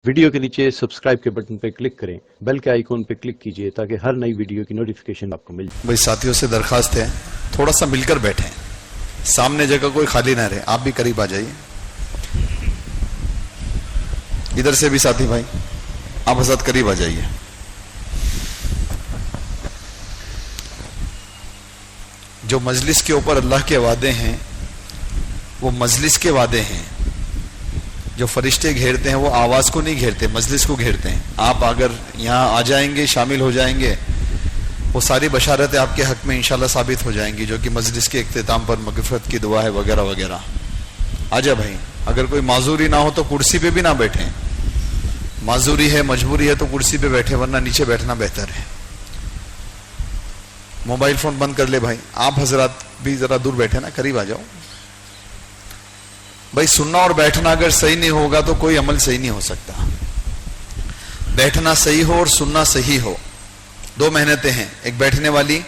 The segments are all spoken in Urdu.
ویڈیو کے نیچے سبسکرائب کے بٹن پہ کلک کریں، بیل کے آئیکن پہ کلک کیجئے تاکہ ہر نئی ویڈیو کی نوٹیفیکیشن آپ کو مل جائے۔ بھائی ساتھیوں سے درخواست ہے تھوڑا سا مل کر بیٹھیں، سامنے جگہ کوئی خالی نہ رہے، آپ بھی قریب آ جائیے۔ ادھر سے بھی ساتھی بھائی آپ حضرت قریب آ جائیے۔ جو مجلس کے اوپر اللہ کے وعدے ہیں وہ مجلس کے وعدے ہیں۔ جو فرشتے گھیرتے ہیں وہ آواز کو نہیں گھیرتے، مجلس کو گھیرتے ہیں۔ آپ اگر یہاں آ جائیں گے، شامل ہو جائیں گے، وہ ساری بشارتیں آپ کے حق میں انشاءاللہ ثابت ہو جائیں گی، جو کہ مجلس کے اختتام پر مغفرت کی دعا ہے وغیرہ وغیرہ۔ آ جا بھائی، اگر کوئی معذوری نہ ہو تو کرسی پہ بھی نہ بیٹھیں، معذوری ہے مجبوری ہے تو کرسی پہ بیٹھے، ورنہ نیچے بیٹھنا بہتر ہے۔ موبائل فون بند کر لے بھائی، آپ حضرات بھی ذرا دور بیٹھے نا، قریب آ جاؤ بھائی۔ سننا اور بیٹھنا اگر صحیح نہیں ہوگا تو کوئی عمل صحیح نہیں ہو سکتا۔ بیٹھنا صحیح ہو اور سننا صحیح ہو، دو محنتیں ہیں، ایک بیٹھنے والی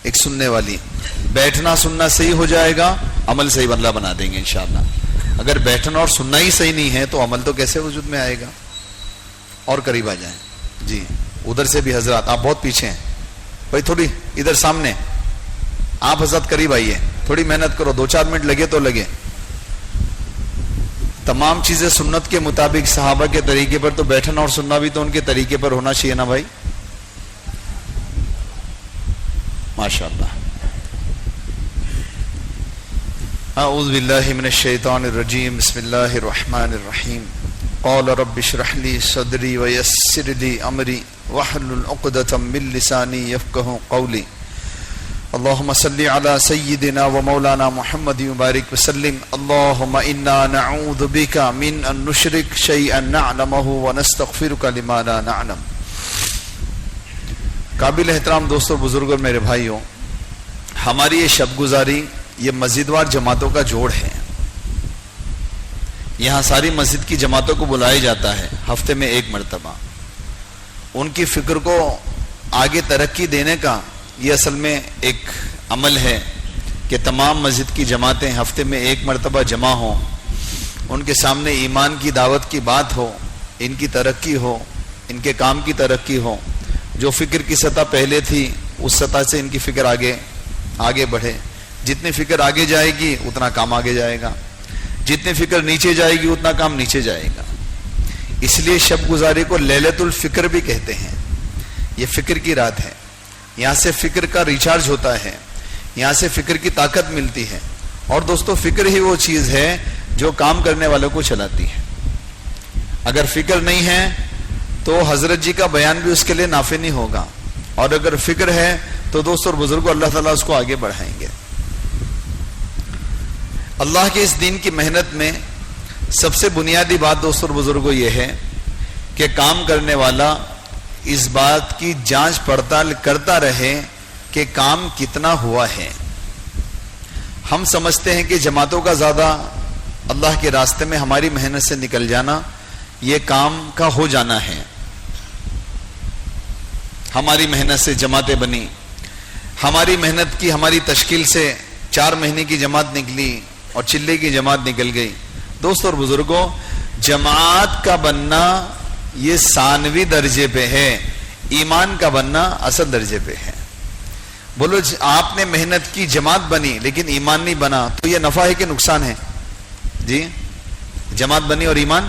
ایک سننے والی۔ بیٹھنا سننا صحیح ہو جائے گا، عمل صحیح اللہ بنا دیں گے انشاءاللہ۔ اگر بیٹھنا اور سننا ہی صحیح نہیں ہے تو عمل تو کیسے وجود میں آئے گا؟ اور قریب آ جائیں جی۔ ادھر سے بھی حضرات، آپ بہت پیچھے ہیں بھائی، تھوڑی ادھر سامنے آپ حضرت قریب آئیے، تھوڑی محنت کرو، 2-4 منٹ لگے تو لگے۔ تمام چیزیں سنت کے مطابق صحابہ کے طریقے پر، تو بیٹھنا اور سننا بھی تو ان کے طریقے پر ہونا چاہیے نا بھائی، ماشاءاللہ۔ اعوذ باللہ من الشیطان الرجیم، بسم اللہ الرحمن الرحیم۔ قال رب اشرح لي صدري ويسر لي امري واحلل عقدة من لساني يفقهوا قولي۔ اللهم صل على سيدنا ومولانا محمد وبارك وسلم۔ اللهم انا نعوذ بك من ان نشرك شيئا نعلمه ونستغفرك لما لا نعلم۔ قابل احترام دوستو، بزرگوں، میرے بھائیوں، ہماری یہ شب گزاری یہ مسجد وار جماعتوں کا جوڑ ہے۔ یہاں ساری مسجد کی جماعتوں کو بلایا جاتا ہے ہفتے میں 1 مرتبہ۔ ان کی فکر کو آگے ترقی دینے کا یہ اصل میں ایک عمل ہے کہ تمام مسجد کی جماعتیں ہفتے میں 1 مرتبہ جمع ہوں، ان کے سامنے ایمان کی دعوت کی بات ہو، ان کی ترقی ہو، ان کے کام کی ترقی ہو۔ جو فکر کی سطح پہلے تھی اس سطح سے ان کی فکر آگے بڑھے۔ جتنی فکر آگے جائے گی اتنا کام آگے جائے گا، جتنی فکر نیچے جائے گی اتنا کام نیچے جائے گا۔ اس لیے شب گزاری کو لیلۃ الفکر بھی کہتے ہیں۔ یہ فکر کی رات ہے، یہاں سے فکر کا ریچارج ہوتا ہے، یہاں سے فکر کی طاقت ملتی ہے۔ اور دوستو، فکر ہی وہ چیز ہے جو کام کرنے والوں کو چلاتی ہے۔ اگر فکر نہیں ہے تو حضرت جی کا بیان بھی اس کے لیے نافع نہیں ہوگا، اور اگر فکر ہے تو دوستو اور بزرگوں اللہ تعالیٰ اس کو آگے بڑھائیں گے۔ اللہ کے اس دین کی محنت میں سب سے بنیادی بات دوستو اور بزرگوں یہ ہے کہ کام کرنے والا اس بات کی جانچ پڑتال کرتا رہے کہ کام کتنا ہوا ہے۔ ہم سمجھتے ہیں کہ جماعتوں کا زیادہ اللہ کے راستے میں ہماری محنت سے نکل جانا یہ کام کا ہو جانا ہے۔ ہماری محنت سے جماعتیں بنی، ہماری محنت کی، ہماری تشکیل سے 4 مہینے کی جماعت نکلی اور چلے کی جماعت نکل گئی۔ دوستو اور بزرگوں، جماعت کا بننا یہ ثانوی درجے پہ ہے، ایمان کا بننا اصل درجے پہ ہے۔ بولو، آپ نے محنت کی، جماعت بنی لیکن ایمان نہیں بنا تو یہ نفع ہے کہ نقصان ہے؟ جی، جماعت بنی اور ایمان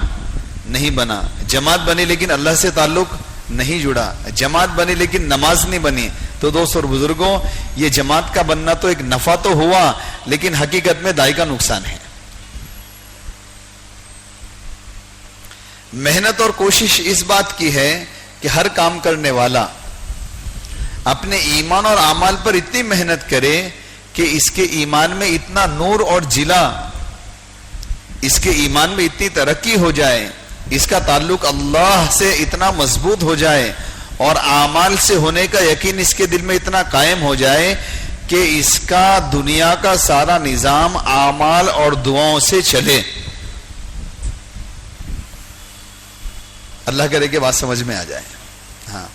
نہیں بنا، جماعت بنی لیکن اللہ سے تعلق نہیں جڑا، جماعت بنی لیکن نماز نہیں بنی، تو دوستو اور بزرگوں یہ جماعت کا بننا تو ایک نفع تو ہوا لیکن حقیقت میں دائی کا نقصان ہے۔ محنت اور کوشش اس بات کی ہے کہ ہر کام کرنے والا اپنے ایمان اور اعمال پر اتنی محنت کرے کہ اس کے ایمان میں اتنا نور اور جلا، اس کے ایمان میں اتنی ترقی ہو جائے، اس کا تعلق اللہ سے اتنا مضبوط ہو جائے اور اعمال سے ہونے کا یقین اس کے دل میں اتنا قائم ہو جائے کہ اس کا دنیا کا سارا نظام اعمال اور دعاؤں سے چلے۔ اللہ کرے کہ بات سمجھ میں آ جائے۔ ہاں،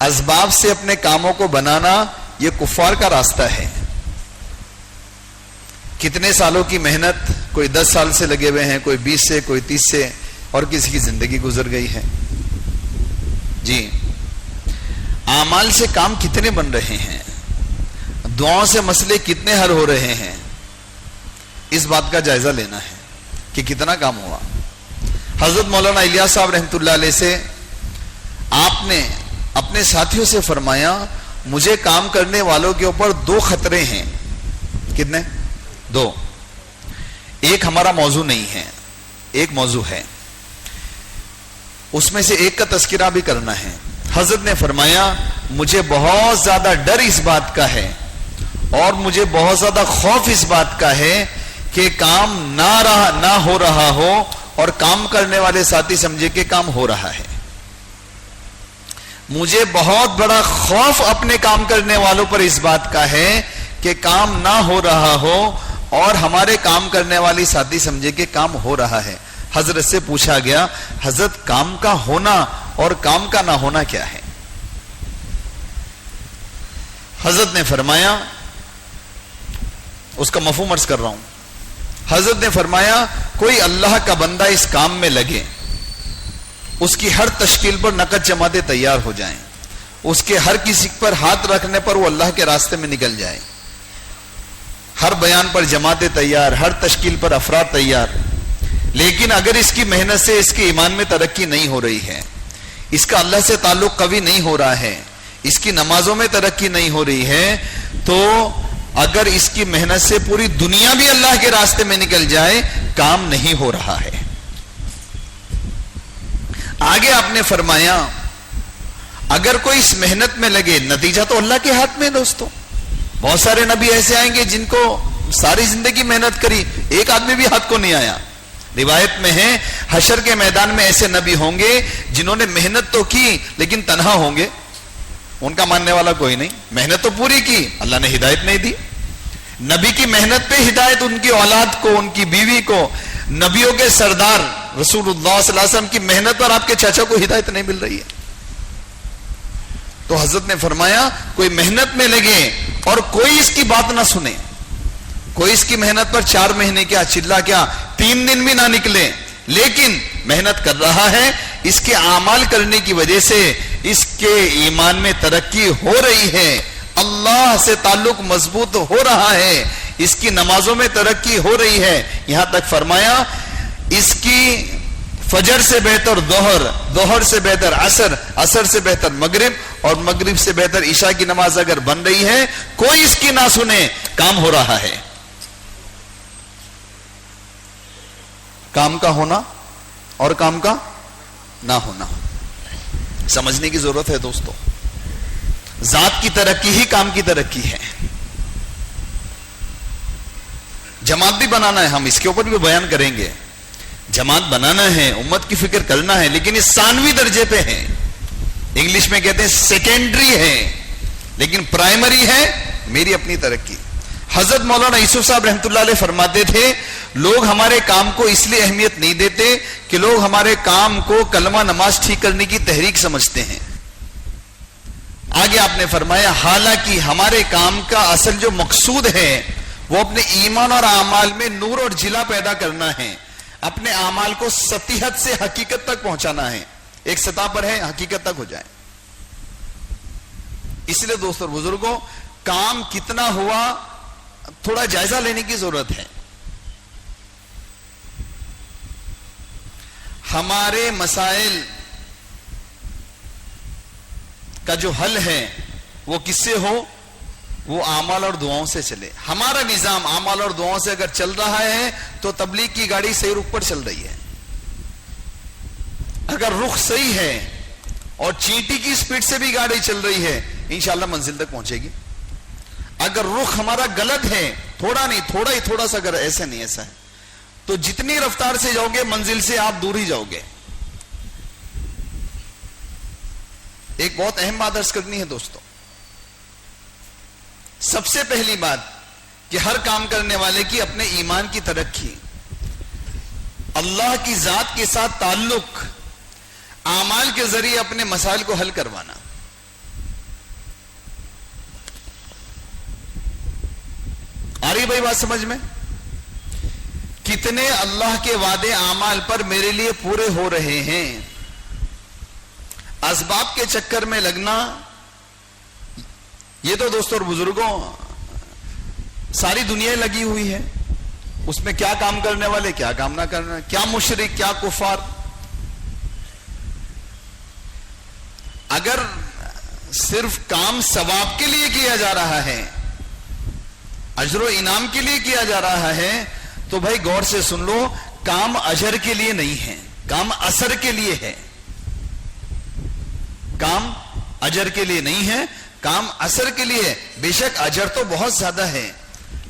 اسباب سے اپنے کاموں کو بنانا یہ کفار کا راستہ ہے۔ کتنے سالوں کی محنت، کوئی 10 سال سے لگے ہوئے ہیں، کوئی 20 سے، کوئی 30 سے، اور کسی کی زندگی گزر گئی ہے. جی اعمال سے کام کتنے بن رہے ہیں, دعاؤں سے مسئلے کتنے حل ہو رہے ہیں, اس بات کا جائزہ لینا ہے کہ کتنا کام ہوا. حضرت مولانا الیاس صاحب رحمۃ اللہ علیہ سے آپ نے اپنے ساتھیوں سے فرمایا, مجھے کام کرنے والوں کے اوپر 2 خطرے ہیں. کتنے؟ 2. ایک ہمارا موضوع نہیں ہے, ایک موضوع ہے, اس میں سے ایک کا تذکرہ بھی کرنا ہے. حضرت نے فرمایا, مجھے بہت زیادہ ڈر اس بات کا ہے اور مجھے بہت زیادہ خوف اس بات کا ہے کہ کام نہ ہو رہا ہو اور کام کرنے والے ساتھی سمجھے کہ کام ہو رہا ہے. مجھے بہت بڑا خوف اپنے کام کرنے والوں پر اس بات کا ہے کہ کام نہ ہو رہا ہو اور ہمارے کام کرنے والی ساتھی سمجھے کہ کام ہو رہا ہے. حضرت سے پوچھا گیا, حضرت کام کا ہونا اور کام کا نہ ہونا کیا ہے؟ حضرت نے فرمایا, اس کا مفہوم عرض کر رہا ہوں. حضرت نے فرمایا, کوئی اللہ کا بندہ اس کام میں لگے, اس کی ہر تشکیل پر نقد جماعتیں تیار ہو جائیں, اس کے ہر کسی پر ہاتھ رکھنے پر وہ اللہ کے راستے میں نکل جائے, ہر بیان پر جماعتیں تیار, ہر تشکیل پر افراد تیار, لیکن اگر اس کی محنت سے اس کے ایمان میں ترقی نہیں ہو رہی ہے, اس کا اللہ سے تعلق قوی نہیں ہو رہا ہے, اس کی نمازوں میں ترقی نہیں ہو رہی ہے, تو اگر اس کی محنت سے پوری دنیا بھی اللہ کے راستے میں نکل جائے, کام نہیں ہو رہا ہے. آگے آپ نے فرمایا, اگر کوئی اس محنت میں لگے, نتیجہ تو اللہ کے ہاتھ میں. دوستو, بہت سارے نبی ایسے آئیں گے جن کو ساری زندگی محنت کری, ایک آدمی بھی ہاتھ کو نہیں آیا. روایت میں ہے, حشر کے میدان میں ایسے نبی ہوں گے جنہوں نے محنت تو کی لیکن تنہا ہوں گے, ان کا ماننے والا کوئی نہیں. محنت تو پوری کی, اللہ نے ہدایت نہیں دی. نبی کی محنت پہ ہدایت ان کی اولاد کو, ان کی بیوی کو, نبیوں کے سردار رسول اللہ صلی اللہ علیہ وسلم کی محنت پر آپ کے چاچا کو ہدایت نہیں مل رہی ہے. تو حضرت نے فرمایا, کوئی محنت میں لگے اور کوئی اس کی بات نہ سنے, کوئی اس کی محنت پر 4 مہینے کیا, چلا کیا 3 دن بھی نہ نکلے, لیکن محنت کر رہا ہے, اس کے اعمال کرنے کی وجہ سے اس کے ایمان میں ترقی ہو رہی ہے, اللہ سے تعلق مضبوط ہو رہا ہے, اس کی نمازوں میں ترقی ہو رہی ہے. یہاں تک فرمایا, اس کی فجر سے بہتر ظہر, ظہر سے بہتر عصر, عصر سے بہتر مغرب, اور مغرب سے بہتر عشاء کی نماز اگر بن رہی ہے, کوئی اس کی نہ سنے, کام ہو رہا ہے. کام کا ہونا اور کام کا نہ ہونا سمجھنے کی ضرورت ہے. دوستو, ذات کی ترقی ہی کام کی ترقی ہے. جماعت بھی بنانا ہے, ہم اس کے اوپر بھی بیان کریں گے. جماعت بنانا ہے, امت کی فکر کرنا ہے, لیکن اس ثانوی درجے پہ ہے. انگلش میں کہتے ہیں سیکنڈری ہے, لیکن پرائمری ہے میری اپنی ترقی. حضرت مولانا یوسف صاحب رحمۃ اللہ علیہ فرماتے تھے, لوگ ہمارے کام کو اس لیے اہمیت نہیں دیتے کہ لوگ ہمارے کام کو کلمہ نماز ٹھیک کرنے کی تحریک سمجھتے ہیں. آگے آپ نے فرمایا, حالانکہ ہمارے کام کا اصل جو مقصود ہے وہ اپنے ایمان اور اعمال میں نور اور جلا پیدا کرنا ہے, اپنے اعمال کو سطحیت سے حقیقت تک پہنچانا ہے. ایک سطح پر ہے, حقیقت تک ہو جائے. اس لیے دوستو اور بزرگوں, کام کتنا ہوا تھوڑا جائزہ لینے کی ضرورت ہے. ہمارے مسائل کا جو حل ہے وہ کس سے ہو؟ وہ اعمال اور دعاؤں سے چلے. ہمارا نظام اعمال اور دعاؤں سے اگر چل رہا ہے تو تبلیغ کی گاڑی صحیح رخ پر چل رہی ہے. اگر رخ صحیح ہے اور چینٹی کی سپیڈ سے بھی گاڑی چل رہی ہے, انشاءاللہ منزل تک پہنچے گی. اگر رخ ہمارا غلط ہے, تھوڑا نہیں تھوڑا سا, اگر ایسا نہیں ایسا ہے, تو جتنی رفتار سے جاؤ گے منزل سے آپ دور ہی جاؤ گے. ایک بہت اہم بات عرض کرنی ہے دوستو. سب سے پہلی بات کہ ہر کام کرنے والے کی اپنے ایمان کی ترقی, اللہ کی ذات کے ساتھ تعلق, اعمال کے ذریعے اپنے مسائل کو حل کروانا. آ رہی بھائی بات سمجھ میں؟ کتنے اللہ کے وعدے اعمال پر میرے لیے پورے ہو رہے ہیں. اسباب کے چکر میں لگنا، یہ تو دوستوں اور بزرگوں ساری دنیا لگی ہوئی ہے. اس میں کیا کام کرنے والے، کیا کام نہ کرنا، کیا مشرک، کیا کفار. اگر صرف کام ثواب کے لیے کیا جا رہا ہے، اجر و انعام کے لیے کیا جا رہا ہے، تو بھائی غور سے سن لو، کام اجر کے لیے نہیں ہے، کام اثر کے لیے ہے. کام اجر کے لیے نہیں ہے، کام اثر کے لیے ہے. بے شک اجر تو بہت زیادہ ہے،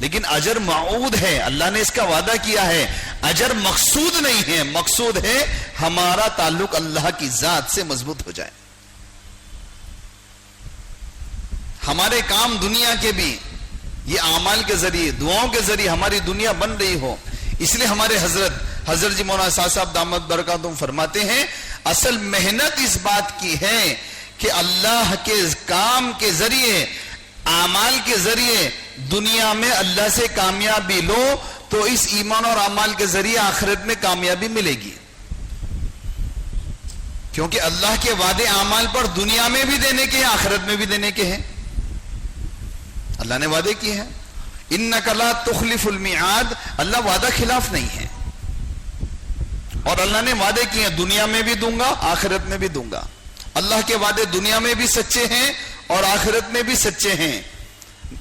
لیکن اجر موعود ہے، اللہ نے اس کا وعدہ کیا ہے. اجر مقصود نہیں ہے، مقصود ہے ہمارا تعلق اللہ کی ذات سے مضبوط ہو جائے. ہمارے کام دنیا کے بھی یہ اعمال کے ذریعے، دعاؤں کے ذریعے ہماری دنیا بن رہی ہو. اس لیے ہمارے حضرت جی مولانا صاحب دامت برکاتہم فرماتے ہیں، اصل محنت اس بات کی ہے کہ اللہ کے کام کے ذریعے، اعمال کے ذریعے دنیا میں اللہ سے کامیابی لو، تو اس ایمان اور اعمال کے ذریعے آخرت میں کامیابی ملے گی. کیونکہ اللہ کے وعدے اعمال پر دنیا میں بھی دینے کے ہیں، آخرت میں بھی دینے کے ہیں. اللہ نے وعدے کیے ہیں، اِنَّكَ لَا تُخْلِفُ الْمِعَادِ، اللہ وعدہ خلاف نہیں ہے. اور اللہ نے وعدے کیے ہیں، دنیا میں بھی دوں گا، آخرت میں بھی دوں گا. اللہ کے وعدے دنیا میں بھی سچے ہیں اور آخرت میں بھی سچے ہیں.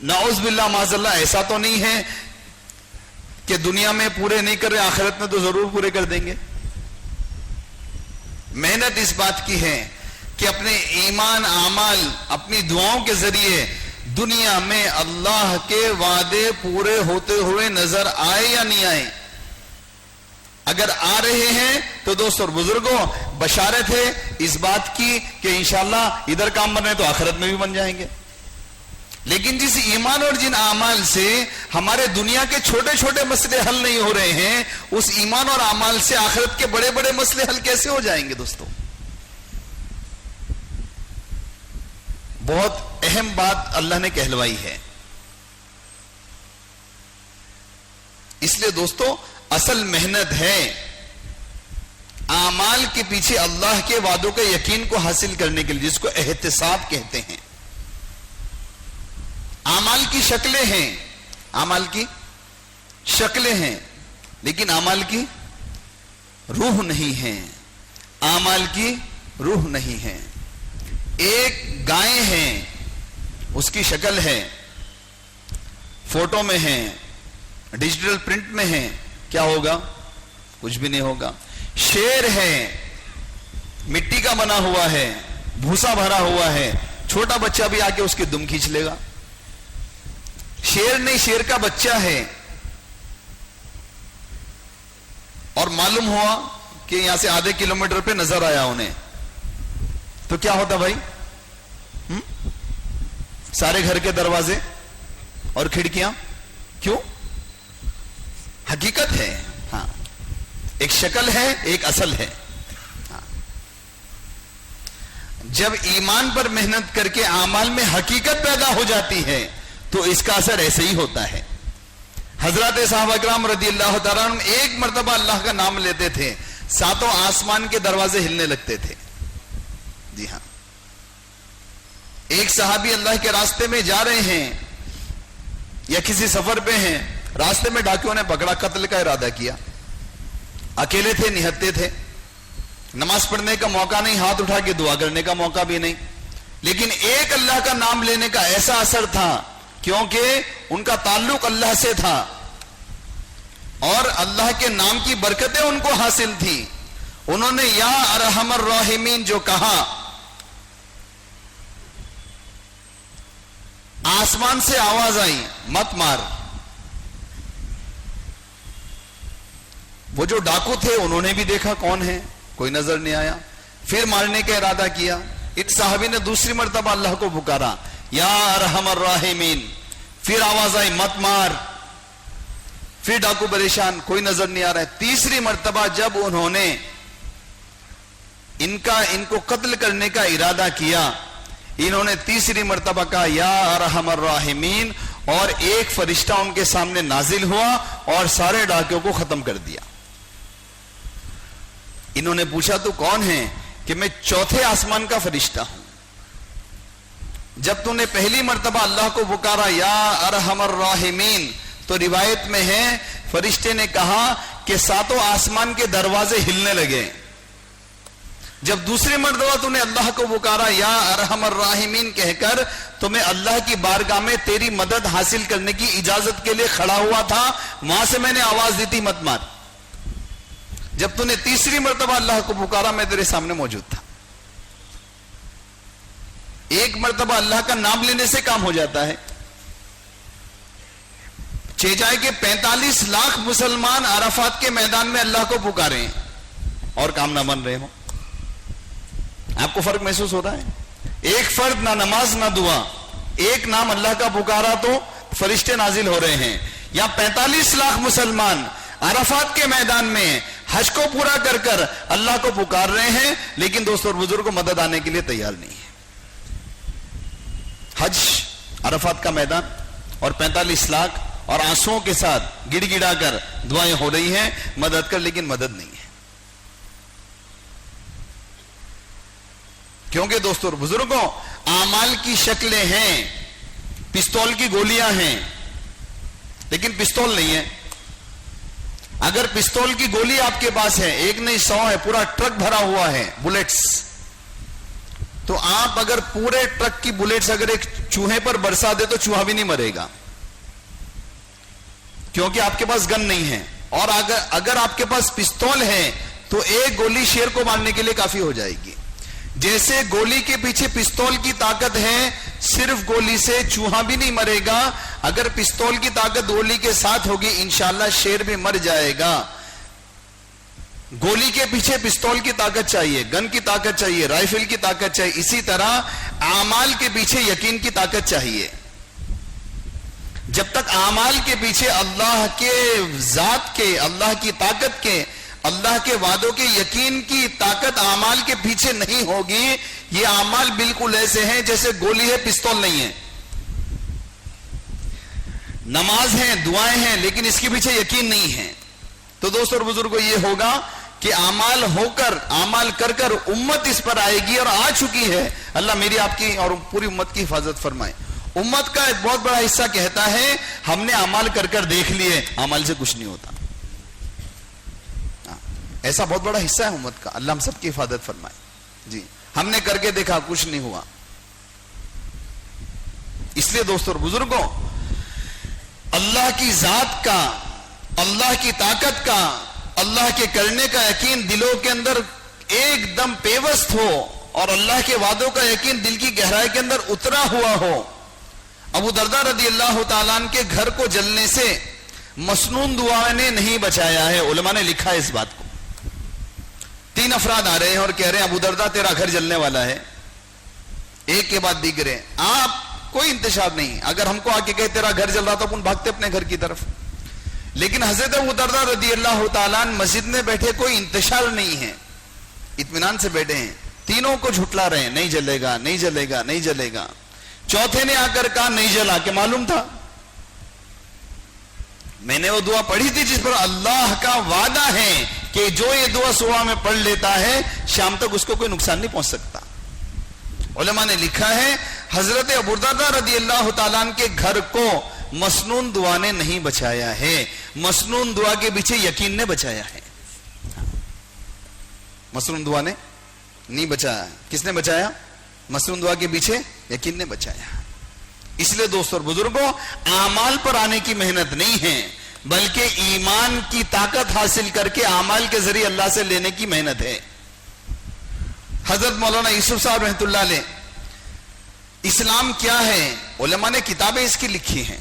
نعوذ باللہ معاذ اللہ، ایسا تو نہیں ہے کہ دنیا میں پورے نہیں کر رہے، آخرت میں تو ضرور پورے کر دیں گے. محنت اس بات کی ہے کہ اپنے ایمان، اعمال، اپنی دعاؤں کے ذریعے دنیا میں اللہ کے وعدے پورے ہوتے ہوئے نظر آئے یا نہیں آئے. اگر آ رہے ہیں تو دوستوں اور بزرگوں بشارت ہے اس بات کی کہ انشاءاللہ ادھر کام بن رہے تو آخرت میں بھی بن جائیں گے. لیکن جس ایمان اور جن اعمال سے ہمارے دنیا کے چھوٹے چھوٹے مسئلے حل نہیں ہو رہے ہیں، اس ایمان اور اعمال سے آخرت کے بڑے بڑے مسئلے حل کیسے ہو جائیں گے دوستوں؟ بہت اہم بات اللہ نے کہلوائی ہے. اس لیے دوستوں اصل محنت ہے اعمال کے پیچھے اللہ کے وعدوں کے یقین کو حاصل کرنے کے لیے، جس کو احتساب کہتے ہیں. اعمال کی شکلیں ہیں، اعمال کی شکلیں ہیں، لیکن اعمال کی روح نہیں ہے. اعمال کی روح نہیں ہے. ایک گائے ہیں، اس کی شکل ہے، فوٹو میں ہے، ڈیجیٹل پرنٹ میں ہے، کیا ہوگا؟ کچھ بھی نہیں ہوگا. شیر ہے، مٹی کا بنا ہوا ہے، بھوسا بھرا ہوا ہے، چھوٹا بچہ بھی آ کے اس کی دم کھینچ لے گا. شیر نہیں، شیر کا بچہ ہے. اور معلوم ہوا کہ یہاں سے آدھے کلومیٹر پہ نظر آیا انہیں، تو کیا ہوتا بھائی؟ سارے گھر کے دروازے اور کھڑکیاں، کیوں؟ حقیقت ہے. ہاں، ایک شکل ہے، ایک اصل ہے. ہاں. جب ایمان پر محنت کر کے اعمال میں حقیقت پیدا ہو جاتی ہے تو اس کا اثر ایسے ہی ہوتا ہے. حضرات صحابہ کرام رضی اللہ تعالیٰ عنہ ایک مرتبہ اللہ کا نام لیتے تھے، ساتوں آسمان کے دروازے ہلنے لگتے تھے. جی ہاں. ایک صحابی اللہ کے راستے میں جا رہے ہیں یا کسی سفر پہ ہیں، راستے میں ڈاکیوں نے پکڑا، قتل کا ارادہ کیا. اکیلے تھے، نہتے تھے، نماز پڑھنے کا موقع نہیں، ہاتھ اٹھا کے دعا کرنے کا موقع بھی نہیں. لیکن ایک اللہ کا نام لینے کا ایسا اثر تھا کیونکہ ان کا تعلق اللہ سے تھا اور اللہ کے نام کی برکتیں ان کو حاصل تھی. انہوں نے یا ارحم الراحمین جو کہا، آسمان سے آواز آئی، مت مار. وہ جو ڈاکو تھے انہوں نے بھی دیکھا کون ہے، کوئی نظر نہیں آیا، پھر مارنے کا ارادہ کیا. اس صحابی نے دوسری مرتبہ اللہ کو پکارا، یا ارحم الراحمین، پھر آواز آئی مت مار. پھر ڈاکو پریشان، کوئی نظر نہیں آ رہا ہے. تیسری مرتبہ جب انہوں نے ان کو قتل کرنے کا ارادہ کیا، انہوں نے تیسری مرتبہ کہا یا ارحم الراحمین. اور ایک فرشتہ ان کے سامنے نازل ہوا اور سارے ڈاکیوں کو ختم کر دیا. انہوں نے پوچھا تو کون ہے؟ کہ میں چوتھے آسمان کا فرشتہ ہوں. جب تو نے پہلی مرتبہ اللہ کو پکارا یا ارحم الراحمین تو روایت میں ہے فرشتے نے کہا کہ ساتوں آسمان کے دروازے ہلنے لگے. جب دوسری مرتبہ تو نے اللہ کو پکارا یا ارحم الراحمین کہہ کر تو میں اللہ کی بارگاہ میں تیری مدد حاصل کرنے کی اجازت کے لیے کھڑا ہوا تھا. وہاں سے میں نے آواز دی تھی مت مار. جب تو نے تیسری مرتبہ اللہ کو پکارا میں تیرے سامنے موجود تھا. ایک مرتبہ اللہ کا نام لینے سے کام ہو جاتا ہے. چیچائے کے 45 لاکھ مسلمان عرفات کے میدان میں اللہ کو پکارے ہیں اور کام نہ بن رہے ہوں. آپ کو فرق محسوس ہو رہا ہے؟ ایک فرد نہ نماز نہ دعا، ایک نام اللہ کا پکارا تو فرشتے نازل ہو رہے ہیں. یا 45 لاکھ مسلمان عرفات کے میدان میں حج کو پورا کر کر اللہ کو پکار رہے ہیں، لیکن دوستوں اور بزرگوں مدد آنے کے لیے تیار نہیں ہے. حج عرفات کا میدان اور 45 لاکھ اور آنسوؤں کے ساتھ گڑ گڑا کر دعائیں ہو رہی ہیں مدد کر، لیکن مدد نہیں ہے. کیونکہ دوستوں اور بزرگوں اعمال کی شکلیں ہیں، پستول کی گولیاں ہیں لیکن پستول نہیں ہے. اگر پستول کی گولی آپ کے پاس ہے، ایک نہیں 100 ہے، پورا ٹرک بھرا ہوا ہے بلیٹس، تو آپ اگر پورے ٹرک کی بلیٹس اگر ایک چوہے پر برسا دے تو چوہا بھی نہیں مرے گا، کیونکہ آپ کے پاس گن نہیں ہے. اور اگر آپ کے پاس پستول ہے تو ایک گولی شیر کو مارنے کے لیے کافی ہو جائے گی. جیسے گولی کے پیچھے پستول کی طاقت ہے، صرف گولی سے چوہا بھی نہیں مرے گا. اگر پستول کی طاقت گولی کے ساتھ ہوگی انشاءاللہ شیر بھی مر جائے گا. گولی کے پیچھے پستول کی طاقت چاہیے، گن کی طاقت چاہیے، رائفل کی طاقت چاہیے. اسی طرح اعمال کے پیچھے یقین کی طاقت چاہیے. جب تک اعمال کے پیچھے اللہ کے ذات کے، اللہ کی طاقت کے، اللہ کے وعدوں کے یقین کی طاقت اعمال کے پیچھے نہیں ہوگی، یہ اعمال بالکل ایسے ہیں جیسے گولی ہے پستول نہیں ہے. نماز ہے، دعائیں ہیں، لیکن اس کے پیچھے یقین نہیں ہے. تو دوستوں اور بزرگوں یہ ہوگا کہ اعمال ہو کر، اعمال کر کر امت اس پر آئے گی اور آ چکی ہے. اللہ میری آپ کی اور پوری امت کی حفاظت فرمائے. امت کا ایک بہت بڑا حصہ کہتا ہے ہم نے اعمال کر کر دیکھ لیے، اعمال سے کچھ نہیں ہوتا. ایسا بہت بڑا حصہ ہے امت کا. اللہ ہم سب کی حفاظت فرمائے. جی ہم نے کر کے دیکھا کچھ نہیں ہوا. اس لیے دوستوں اور بزرگوں اللہ کی ذات کا، اللہ کی طاقت کا، اللہ کے کرنے کا یقین دلوں کے اندر ایک دم پیوست ہو اور اللہ کے وعدوں کا یقین دل کی گہرائی کے اندر اترا ہوا ہو. ابو درداء رضی اللہ تعالیٰ عنہ کے گھر کو جلنے سے مسنون دعا نے نہیں بچایا ہے. علماء نے لکھا ہے اس بات کو. 3 افراد آ رہے ہیں اور کہہ رہے ہیں ابو درداء تیرا گھر جلنے والا ہے. ایک کے بعد دیگرے. آپ کوئی انتشار نہیں. اگر ہم کو آ کے کہے تیرا گھر جل رہا تو اپن بھاگتے اپنے گھر کی طرف. لیکن حضرت ابو درداء رضی اللہ تعالیٰ عنہ مسجد میں بیٹھے، کوئی انتشار نہیں ہے، اطمینان سے بیٹھے ہیں. تینوں کو جھٹلا رہے ہیں نہیں جلے گا، نہیں جلے گا، نہیں جلے گا. چوتھے نے آ کر کہا نہیں جلا، کہ معلوم تھا میں نے وہ دعا پڑھی تھی جس پر اللہ کا وعدہ ہے کہ جو یہ دعا صبح میں پڑھ لیتا ہے شام تک اس کو کوئی نقصان نہیں پہنچ سکتا. علماء نے لکھا ہے حضرت ابو درداء رضی اللہ تعالیٰ عنہ کے گھر کو مسنون دعا نے نہیں بچایا ہے، مسنون دعا کے پیچھے یقین نے بچایا ہے. مسنون دعا نے نہیں بچایا. کس نے بچایا؟ مسنون دعا کے پیچھے یقین نے بچایا. اس لیے دوستوں اور بزرگوں اعمال پر آنے کی محنت نہیں ہے بلکہ ایمان کی طاقت حاصل کر کے اعمال کے ذریعے اللہ سے لینے کی محنت ہے. حضرت مولانا یوسف صاحب رحمۃ اللہ علیہ اسلام کیا ہے، علماء نے کتابیں اس کی لکھی ہیں،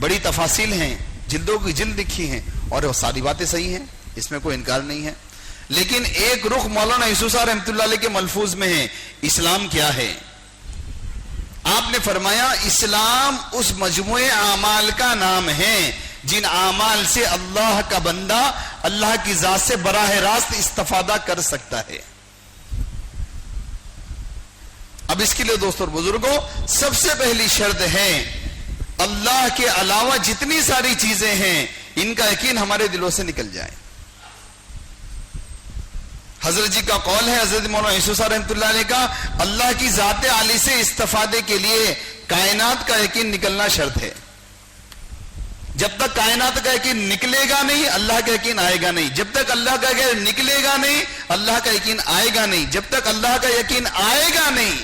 بڑی تفاصیل ہیں، جلدوں کی جلد لکھی ہیں اور وہ ساری باتیں صحیح ہیں، اس میں کوئی انکار نہیں ہے. لیکن ایک رخ مولانا یوسف صاحب رحمۃ اللہ علیہ کے ملفوظ میں ہے. اسلام کیا ہے؟ آپ نے فرمایا اسلام اس مجموعے اعمال کا نام ہے جن اعمال سے اللہ کا بندہ اللہ کی ذات سے براہ راست استفادہ کر سکتا ہے. اب اس کے لیے دوستوں اور بزرگوں سب سے پہلی شرط ہے اللہ کے علاوہ جتنی ساری چیزیں ہیں ان کا یقین ہمارے دلوں سے نکل جائے. حضرت جی کا قول ہے, حضرت مولانا یوسف صاحب رحمۃ اللہ علیہ کا, اللہ کی ذات عالی سے استفادے کے لیے کائنات کا یقین نکلنا شرط ہے. جب تک کائنات کا یقین نکلے گا نہیں, اللہ کا یقین آئے گا نہیں. جب تک اللہ کا یقین نکلے گا نہیں, اللہ کا یقین آئے گا نہیں. جب تک اللہ کا یقین آئے گا نہیں,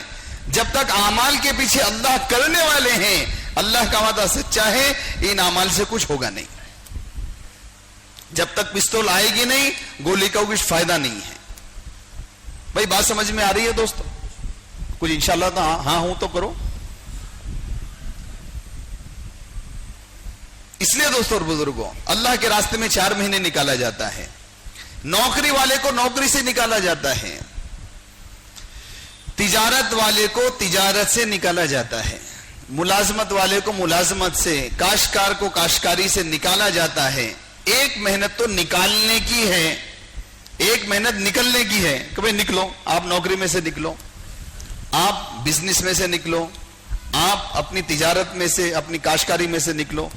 جب تک اعمال کے پیچھے اللہ کرنے والے ہیں, اللہ کا وعدہ سچا ہے, ان اعمال سے کچھ ہوگا نہیں. جب تک پستول آئے گی نہیں, گولی کا کچھ فائدہ نہیں ہے. بھائی بات سمجھ میں آ رہی ہے دوستو؟ کچھ انشاءاللہ تو ہاں ہوں تو کرو. اس لیے دوستو اور بزرگوں, اللہ کے راستے میں 4 مہینے نکالا جاتا ہے. نوکری والے کو نوکری سے نکالا جاتا ہے, تجارت والے کو تجارت سے نکالا جاتا ہے, ملازمت والے کو ملازمت سے, کاشتکار کو کاشتکاری سے نکالا جاتا ہے. ایک محنت تو نکالنے کی ہے, ایک محنت نکلنے کی ہے کہ بھئی نکلو, آپ نوکری میں سے نکلو, آپ بزنس میں سے نکلو, آپ اپنی تجارت میں سے, اپنی کاشتکاری میں سے نکلو.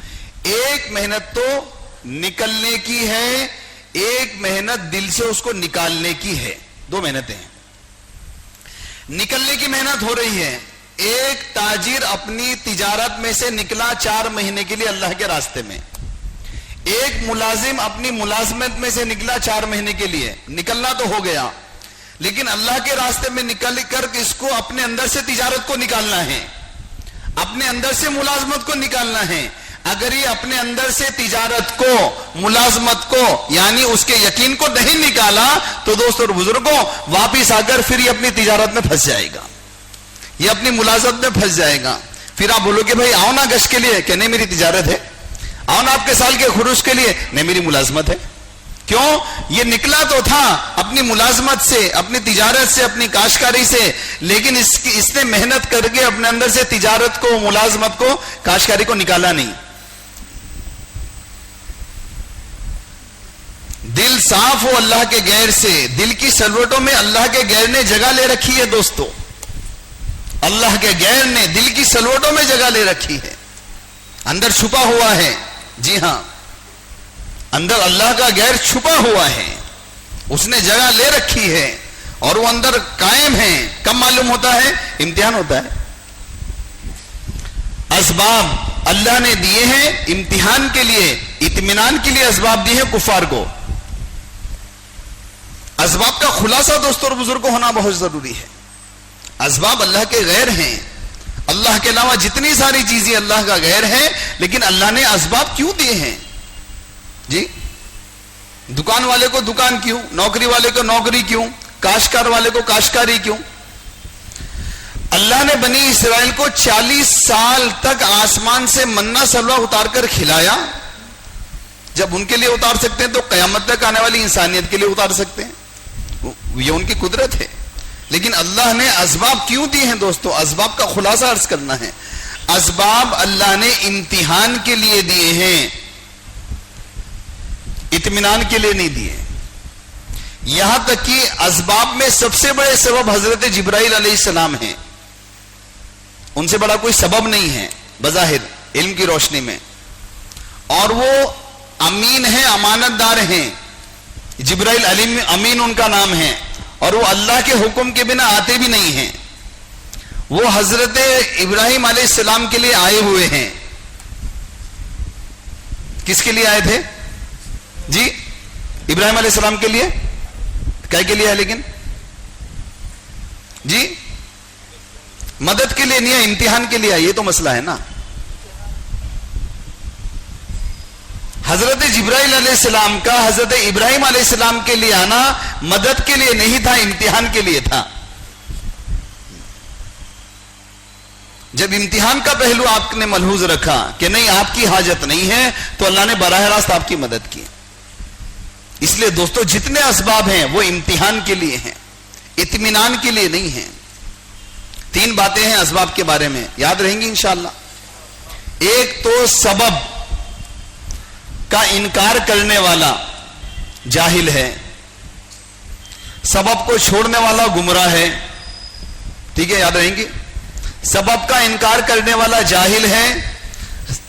ایک محنت تو نکلنے کی ہے, ایک محنت دل سے اس کو نکالنے کی ہے. 2 محنتیں ہیں. نکلنے کی محنت ہو رہی ہے. ایک تاجر اپنی تجارت میں سے نکلا 4 مہینے کے لیے اللہ کے راستے میں. ایک ملازم اپنی ملازمت میں سے نکلا 4 مہینے کے لیے. نکلنا تو ہو گیا, لیکن اللہ کے راستے میں نکل کر اس کو اپنے اندر سے تجارت کو نکالنا ہے, اپنے اندر سے ملازمت کو نکالنا ہے. اگر یہ اپنے اندر سے تجارت کو, ملازمت کو, یعنی اس کے یقین کو نہیں نکالا, تو دوستوں اور بزرگوں واپس آ کر پھر یہ اپنی تجارت میں پھنس جائے گا, یہ اپنی ملازمت میں پھنس جائے گا. پھر آپ بولو کہ بھائی آؤ نا گشت کے لیے, کہ نہیں میری تجارت ہے. آؤ نا آپ کے سال کے خروج کے لیے, نہیں میری ملازمت ہے. کیوں؟ یہ نکلا تو تھا اپنی ملازمت سے, اپنی تجارت سے, اپنی کاشتکاری سے, لیکن اس نے محنت کر کے اپنے اندر سے تجارت کو, ملازمت کو, کاشتکاری کو نکالا نہیں. دل صاف ہو اللہ کے غیر سے. دل کی سلوٹوں میں اللہ کے غیر نے جگہ لے رکھی ہے دوستو, اللہ کے غیر نے دل کی سلوٹوں میں جگہ لے رکھی ہے, اندر چھپا ہوا ہے. جی ہاں, اندر اللہ کا غیر چھپا ہوا ہے, اس نے جگہ لے رکھی ہے اور وہ اندر قائم ہے. کب معلوم ہوتا ہے؟ امتحان ہوتا ہے. اسباب اللہ نے دیے ہیں امتحان کے لیے, اطمینان کے لیے اسباب دیے ہیں کفار کو. اسباب کا خلاصہ دوستوں اور بزرگوں ہونا بہت ضروری ہے. اسباب اللہ کے غیر ہیں, اللہ کے علاوہ جتنی ساری چیزیں اللہ کا غیر ہیں, لیکن اللہ نے اسباب کیوں دیے ہیں؟ جی, دکان والے کو دکان کیوں, نوکری والے کو نوکری کیوں, کاشتکار والے کو کاشتکاری کیوں؟ اللہ نے بنی اسرائیل کو 40 سال تک آسمان سے منہ سلوہ اتار کر کھلایا. جب ان کے لیے اتار سکتے ہیں تو قیامت تک آنے والی انسانیت کے لیے اتار سکتے ہیں, یہ ان کی قدرت ہے. لیکن اللہ نے اسباب کیوں دیے ہیں دوستو؟ اسباب کا خلاصہ عرض کرنا ہے. اسباب اللہ نے امتحان کے لیے دیے ہیں, اطمینان کے لیے نہیں دیے. یہاں تک کہ اسباب میں سب سے بڑے سبب حضرت جبرائیل علیہ السلام ہیں, ان سے بڑا کوئی سبب نہیں ہے بظاہر علم کی روشنی میں, اور وہ امین ہیں, امانت دار ہیں. جبرائیل امین ان کا نام ہے, اور وہ اللہ کے حکم کے بنا آتے بھی نہیں ہیں. وہ حضرت ابراہیم علیہ السلام کے لیے آئے ہوئے ہیں. کس کے لیے آئے تھے جی؟ ابراہیم علیہ السلام کے لیے. کیا کے لیے ہے لیکن جی؟ مدد کے لیے نہیں ہے, امتحان کے لیے ہے. یہ تو مسئلہ ہے نا. حضرت جبرائیل علیہ السلام کا حضرت ابراہیم علیہ السلام کے لیے آنا مدد کے لیے نہیں تھا, امتحان کے لیے تھا. جب امتحان کا پہلو آپ نے ملحوظ رکھا کہ نہیں آپ کی حاجت نہیں ہے, تو اللہ نے براہ راست آپ کی مدد کی. اس لیے دوستو جتنے اسباب ہیں وہ امتحان کے لیے ہیں, اطمینان کے لیے نہیں ہیں. 3 باتیں ہیں اسباب کے بارے میں, یاد رہیں گی انشاءاللہ. ایک تو سبب کا انکار کرنے والا جاہل ہے, سبب کو چھوڑنے والا گمراہ ہے. ٹھیک ہے, یاد رہیں گی. سبب کا انکار کرنے والا جاہل ہے,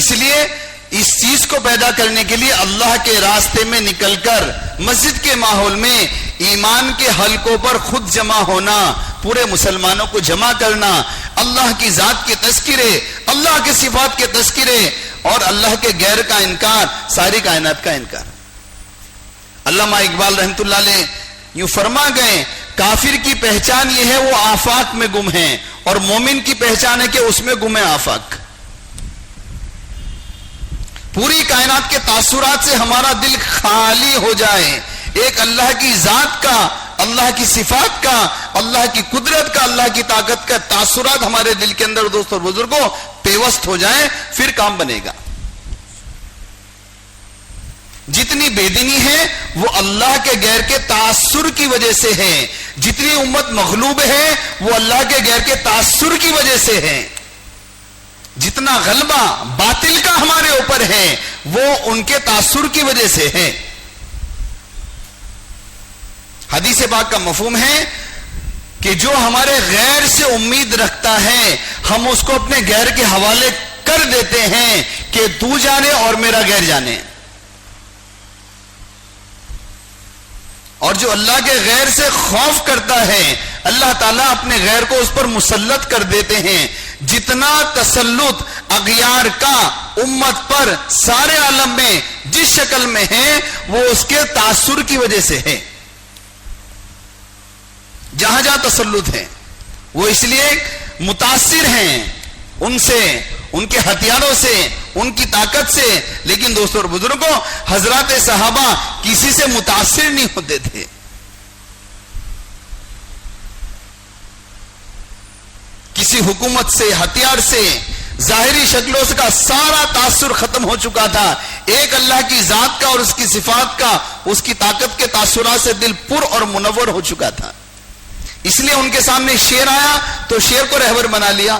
اس لیے اس چیز کو پیدا کرنے کے لیے اللہ کے راستے میں نکل کر مسجد کے ماحول میں ایمان کے حلقوں پر خود جمع ہونا، پورے مسلمانوں کو جمع کرنا، اللہ کی ذات کے تذکرے، اللہ کے صفات کے تذکرے اور اللہ کے غیر کا انکار، ساری کائنات کا انکار۔ علامہ اقبال رحمۃ اللہ علیہ یوں فرما گئے، کافر کی پہچان یہ ہے وہ آفاق میں گم ہے، اور مومن کی پہچان ہے کہ اس میں گم ہے آفاق۔ پوری کائنات کے تاثرات سے ہمارا دل خالی ہو جائے، ایک اللہ کی ذات کا، اللہ کی صفات کا، اللہ کی قدرت کا، اللہ کی طاقت کا تاثرات ہمارے دل کے اندر دوست اور بزرگوں پیوست ہو جائیں، پھر کام بنے گا۔ جتنی بے دینی ہے وہ اللہ کے غیر کے تاثر کی وجہ سے ہے، جتنی امت مغلوب ہے وہ اللہ کے غیر کے تاثر کی وجہ سے ہے، جتنا غلبہ باطل کا ہمارے اوپر ہے وہ ان کے تاثر کی وجہ سے ہے۔ حدیث پاک کا مفہوم ہے کہ جو ہمارے غیر سے امید رکھتا ہے ہم اس کو اپنے غیر کے حوالے کر دیتے ہیں کہ تو جانے اور میرا غیر جانے، اور جو اللہ کے غیر سے خوف کرتا ہے اللہ تعالیٰ اپنے غیر کو اس پر مسلط کر دیتے ہیں۔ جتنا تسلط اغیار کا امت پر سارے عالم میں جس شکل میں ہے وہ اس کے تاثر کی وجہ سے ہے۔ جہاں جہاں تسلط ہے وہ اس لیے متاثر ہیں ان سے، ان کے ہتھیاروں سے، ان کی طاقت سے، لیکن دوستوں اور بزرگوں حضرات صحابہ کسی سے متاثر نہیں ہوتے تھے۔ کسی حکومت سے، ہتھیار سے، ظاہری شکلوں سے کا سارا تاثر ختم ہو چکا تھا، ایک اللہ کی ذات کا اور اس کی صفات کا، اس کی طاقت کے تاثرات سے دل پر اور منور ہو چکا تھا۔ اس لیے ان کے سامنے شیر آیا تو شیر کو رہبر بنا لیا،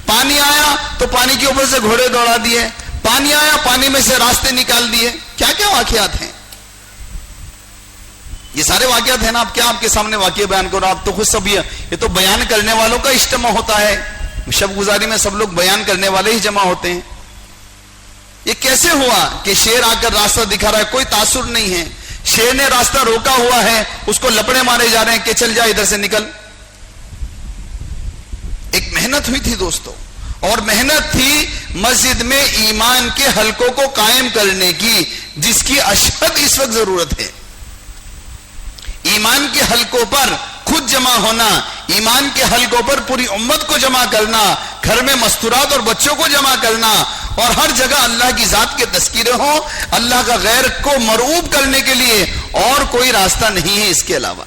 پانی آیا تو پانی کے اوپر سے گھوڑے دوڑا دیے، پانی آیا پانی میں سے راستے نکال دیے۔ کیا کیا واقعات ہیں، یہ سارے واقعات ہیں نا، آپ کیا آپ کے سامنے واقعہ بیان کرو، آپ تو خود سب یہ تو بیان کرنے والوں کا اجتماع ہوتا ہے، شب گزاری میں سب لوگ بیان کرنے والے ہی جمع ہوتے ہیں۔ یہ کیسے ہوا کہ شیر آ کر راستہ دکھا رہا ہے، کوئی تاثر نہیں ہے، شیر نے راستہ روکا ہوا ہے، اس کو لپڑے مارے جا رہے ہیں کہ چل جا ادھر سے نکل۔ ایک محنت ہوئی تھی دوستو، اور محنت تھی مسجد میں ایمان کے حلقوں کو قائم کرنے کی، جس کی اشد اس وقت ضرورت ہے۔ ایمان کے حلقوں پر خود جمع ہونا، ایمان کے حلقوں پر پوری امت کو جمع کرنا، گھر میں مستورات اور بچوں کو جمع کرنا، اور ہر جگہ اللہ کی ذات کے تذکرے ہوں، اللہ کا غیر کو مرعوب کرنے کے لیے اور کوئی راستہ نہیں ہے اس کے علاوہ۔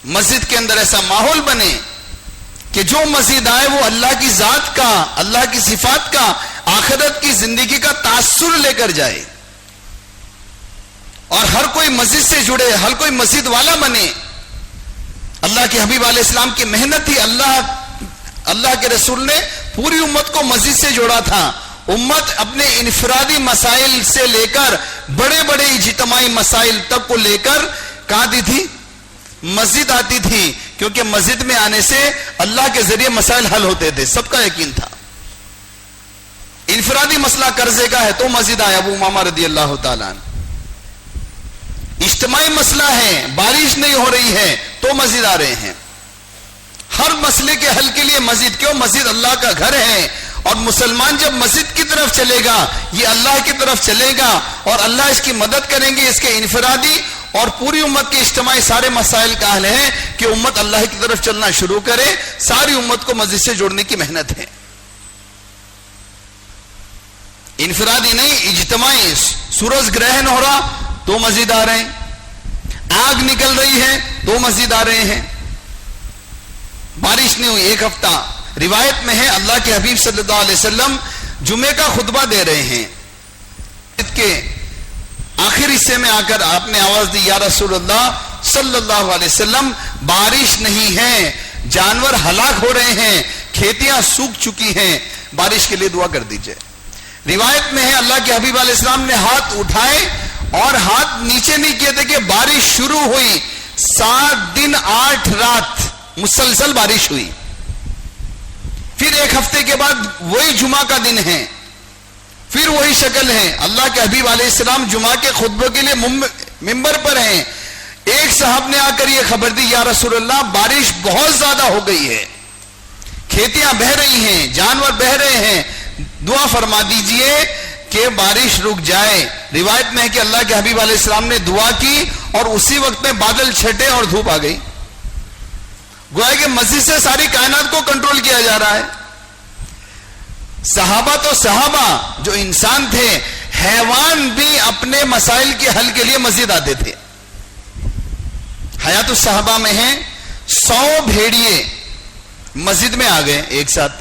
مسجد کے اندر ایسا ماحول بنے کہ جو مسجد آئے وہ اللہ کی ذات کا، اللہ کی صفات کا، آخرت کی زندگی کا تاثر لے کر جائے، اور ہر کوئی مسجد سے جڑے، ہر کوئی مسجد والا بنے۔ اللہ کے حبیب علیہ السلام کی محنت تھی، اللہ کے رسول نے پوری امت کو مسجد سے جوڑا تھا۔ امت اپنے انفرادی مسائل سے لے کر بڑے بڑے اجتماعی مسائل تک کو لے کر کہاں آتی تھی؟ مسجد آتی تھی، کیونکہ مسجد میں آنے سے اللہ کے ذریعے مسائل حل ہوتے تھے، سب کا یقین تھا۔ انفرادی مسئلہ قرضے کا ہے تو مسجد آیا ابو امامہ رضی اللہ تعالیٰ عنہ۔ اجتماعی مسئلہ ہے، بارش نہیں ہو رہی ہے تو مسجد آ رہے ہیں۔ ہر مسئلے کے حل کے لیے مسجد، کیوں؟ مسجد اللہ کا گھر ہے، اور مسلمان جب مسجد کی طرف چلے گا یہ اللہ کی طرف چلے گا، اور اللہ اس کی مدد کریں گے، اس کے انفرادی اور پوری امت کے اجتماعی سارے مسائل کا حل ہے کہ امت اللہ کی طرف چلنا شروع کرے۔ ساری امت کو مسجد سے جوڑنے کی محنت ہے، انفرادی نہیں، اجتماعی۔ سورج گرہن ہو رہا تو مسجد آ رہے ہیں، آگ نکل رہی ہے تو مسجد آ رہے ہیں، بارش نہیں ہوئی ایک ہفتہ۔ روایت میں ہے اللہ کے حبیب صلی اللہ علیہ وسلم جمعے کا خطبہ دے رہے ہیں، اس کے آخر حصے میں آ کر آپ نے آواز دی، یا رسول اللہ صلی اللہ علیہ وسلم بارش نہیں ہے، جانور ہلاک ہو رہے ہیں، کھیتیاں سوکھ چکی ہیں، بارش کے لیے دعا کر دیجئے۔ روایت میں ہے اللہ کے حبیب علیہ السلام نے ہاتھ اٹھائے اور ہاتھ نیچے نہیں کیے تھے کہ بارش شروع ہوئی، 7 دن 8 رات مسلسل بارش ہوئی۔ پھر ایک ہفتے کے بعد وہی جمعہ کا دن ہے، پھر وہی شکل ہے. اللہ کے حبیب علیہ السلام جمعہ کے خطبوں کے لیے ممبر پر ہیں. ایک صاحب نے آ کر یہ خبر دی، یا رسول اللہ بارش بہت زیادہ ہو گئی ہے، کھیتیاں بہہ رہی ہیں، جانور بہہ رہے ہیں، دعا فرما دیجئے کہ بارش رک جائے. روایت میں ہے کہ اللہ کے حبیب علیہ السلام نے دعا کی اور اسی وقت میں بادل چھٹے اور دھوپ آ گئی. گویا کہ مسجد سے ساری کائنات کو کنٹرول کیا جا رہا ہے. صحابہ تو صحابہ جو انسان تھے، حیوان بھی اپنے مسائل کے حل کے لیے مسجد آتے تھے. حیات الصحابہ میں ہیں 100 بھیڑیے مسجد میں آ گئے ایک ساتھ.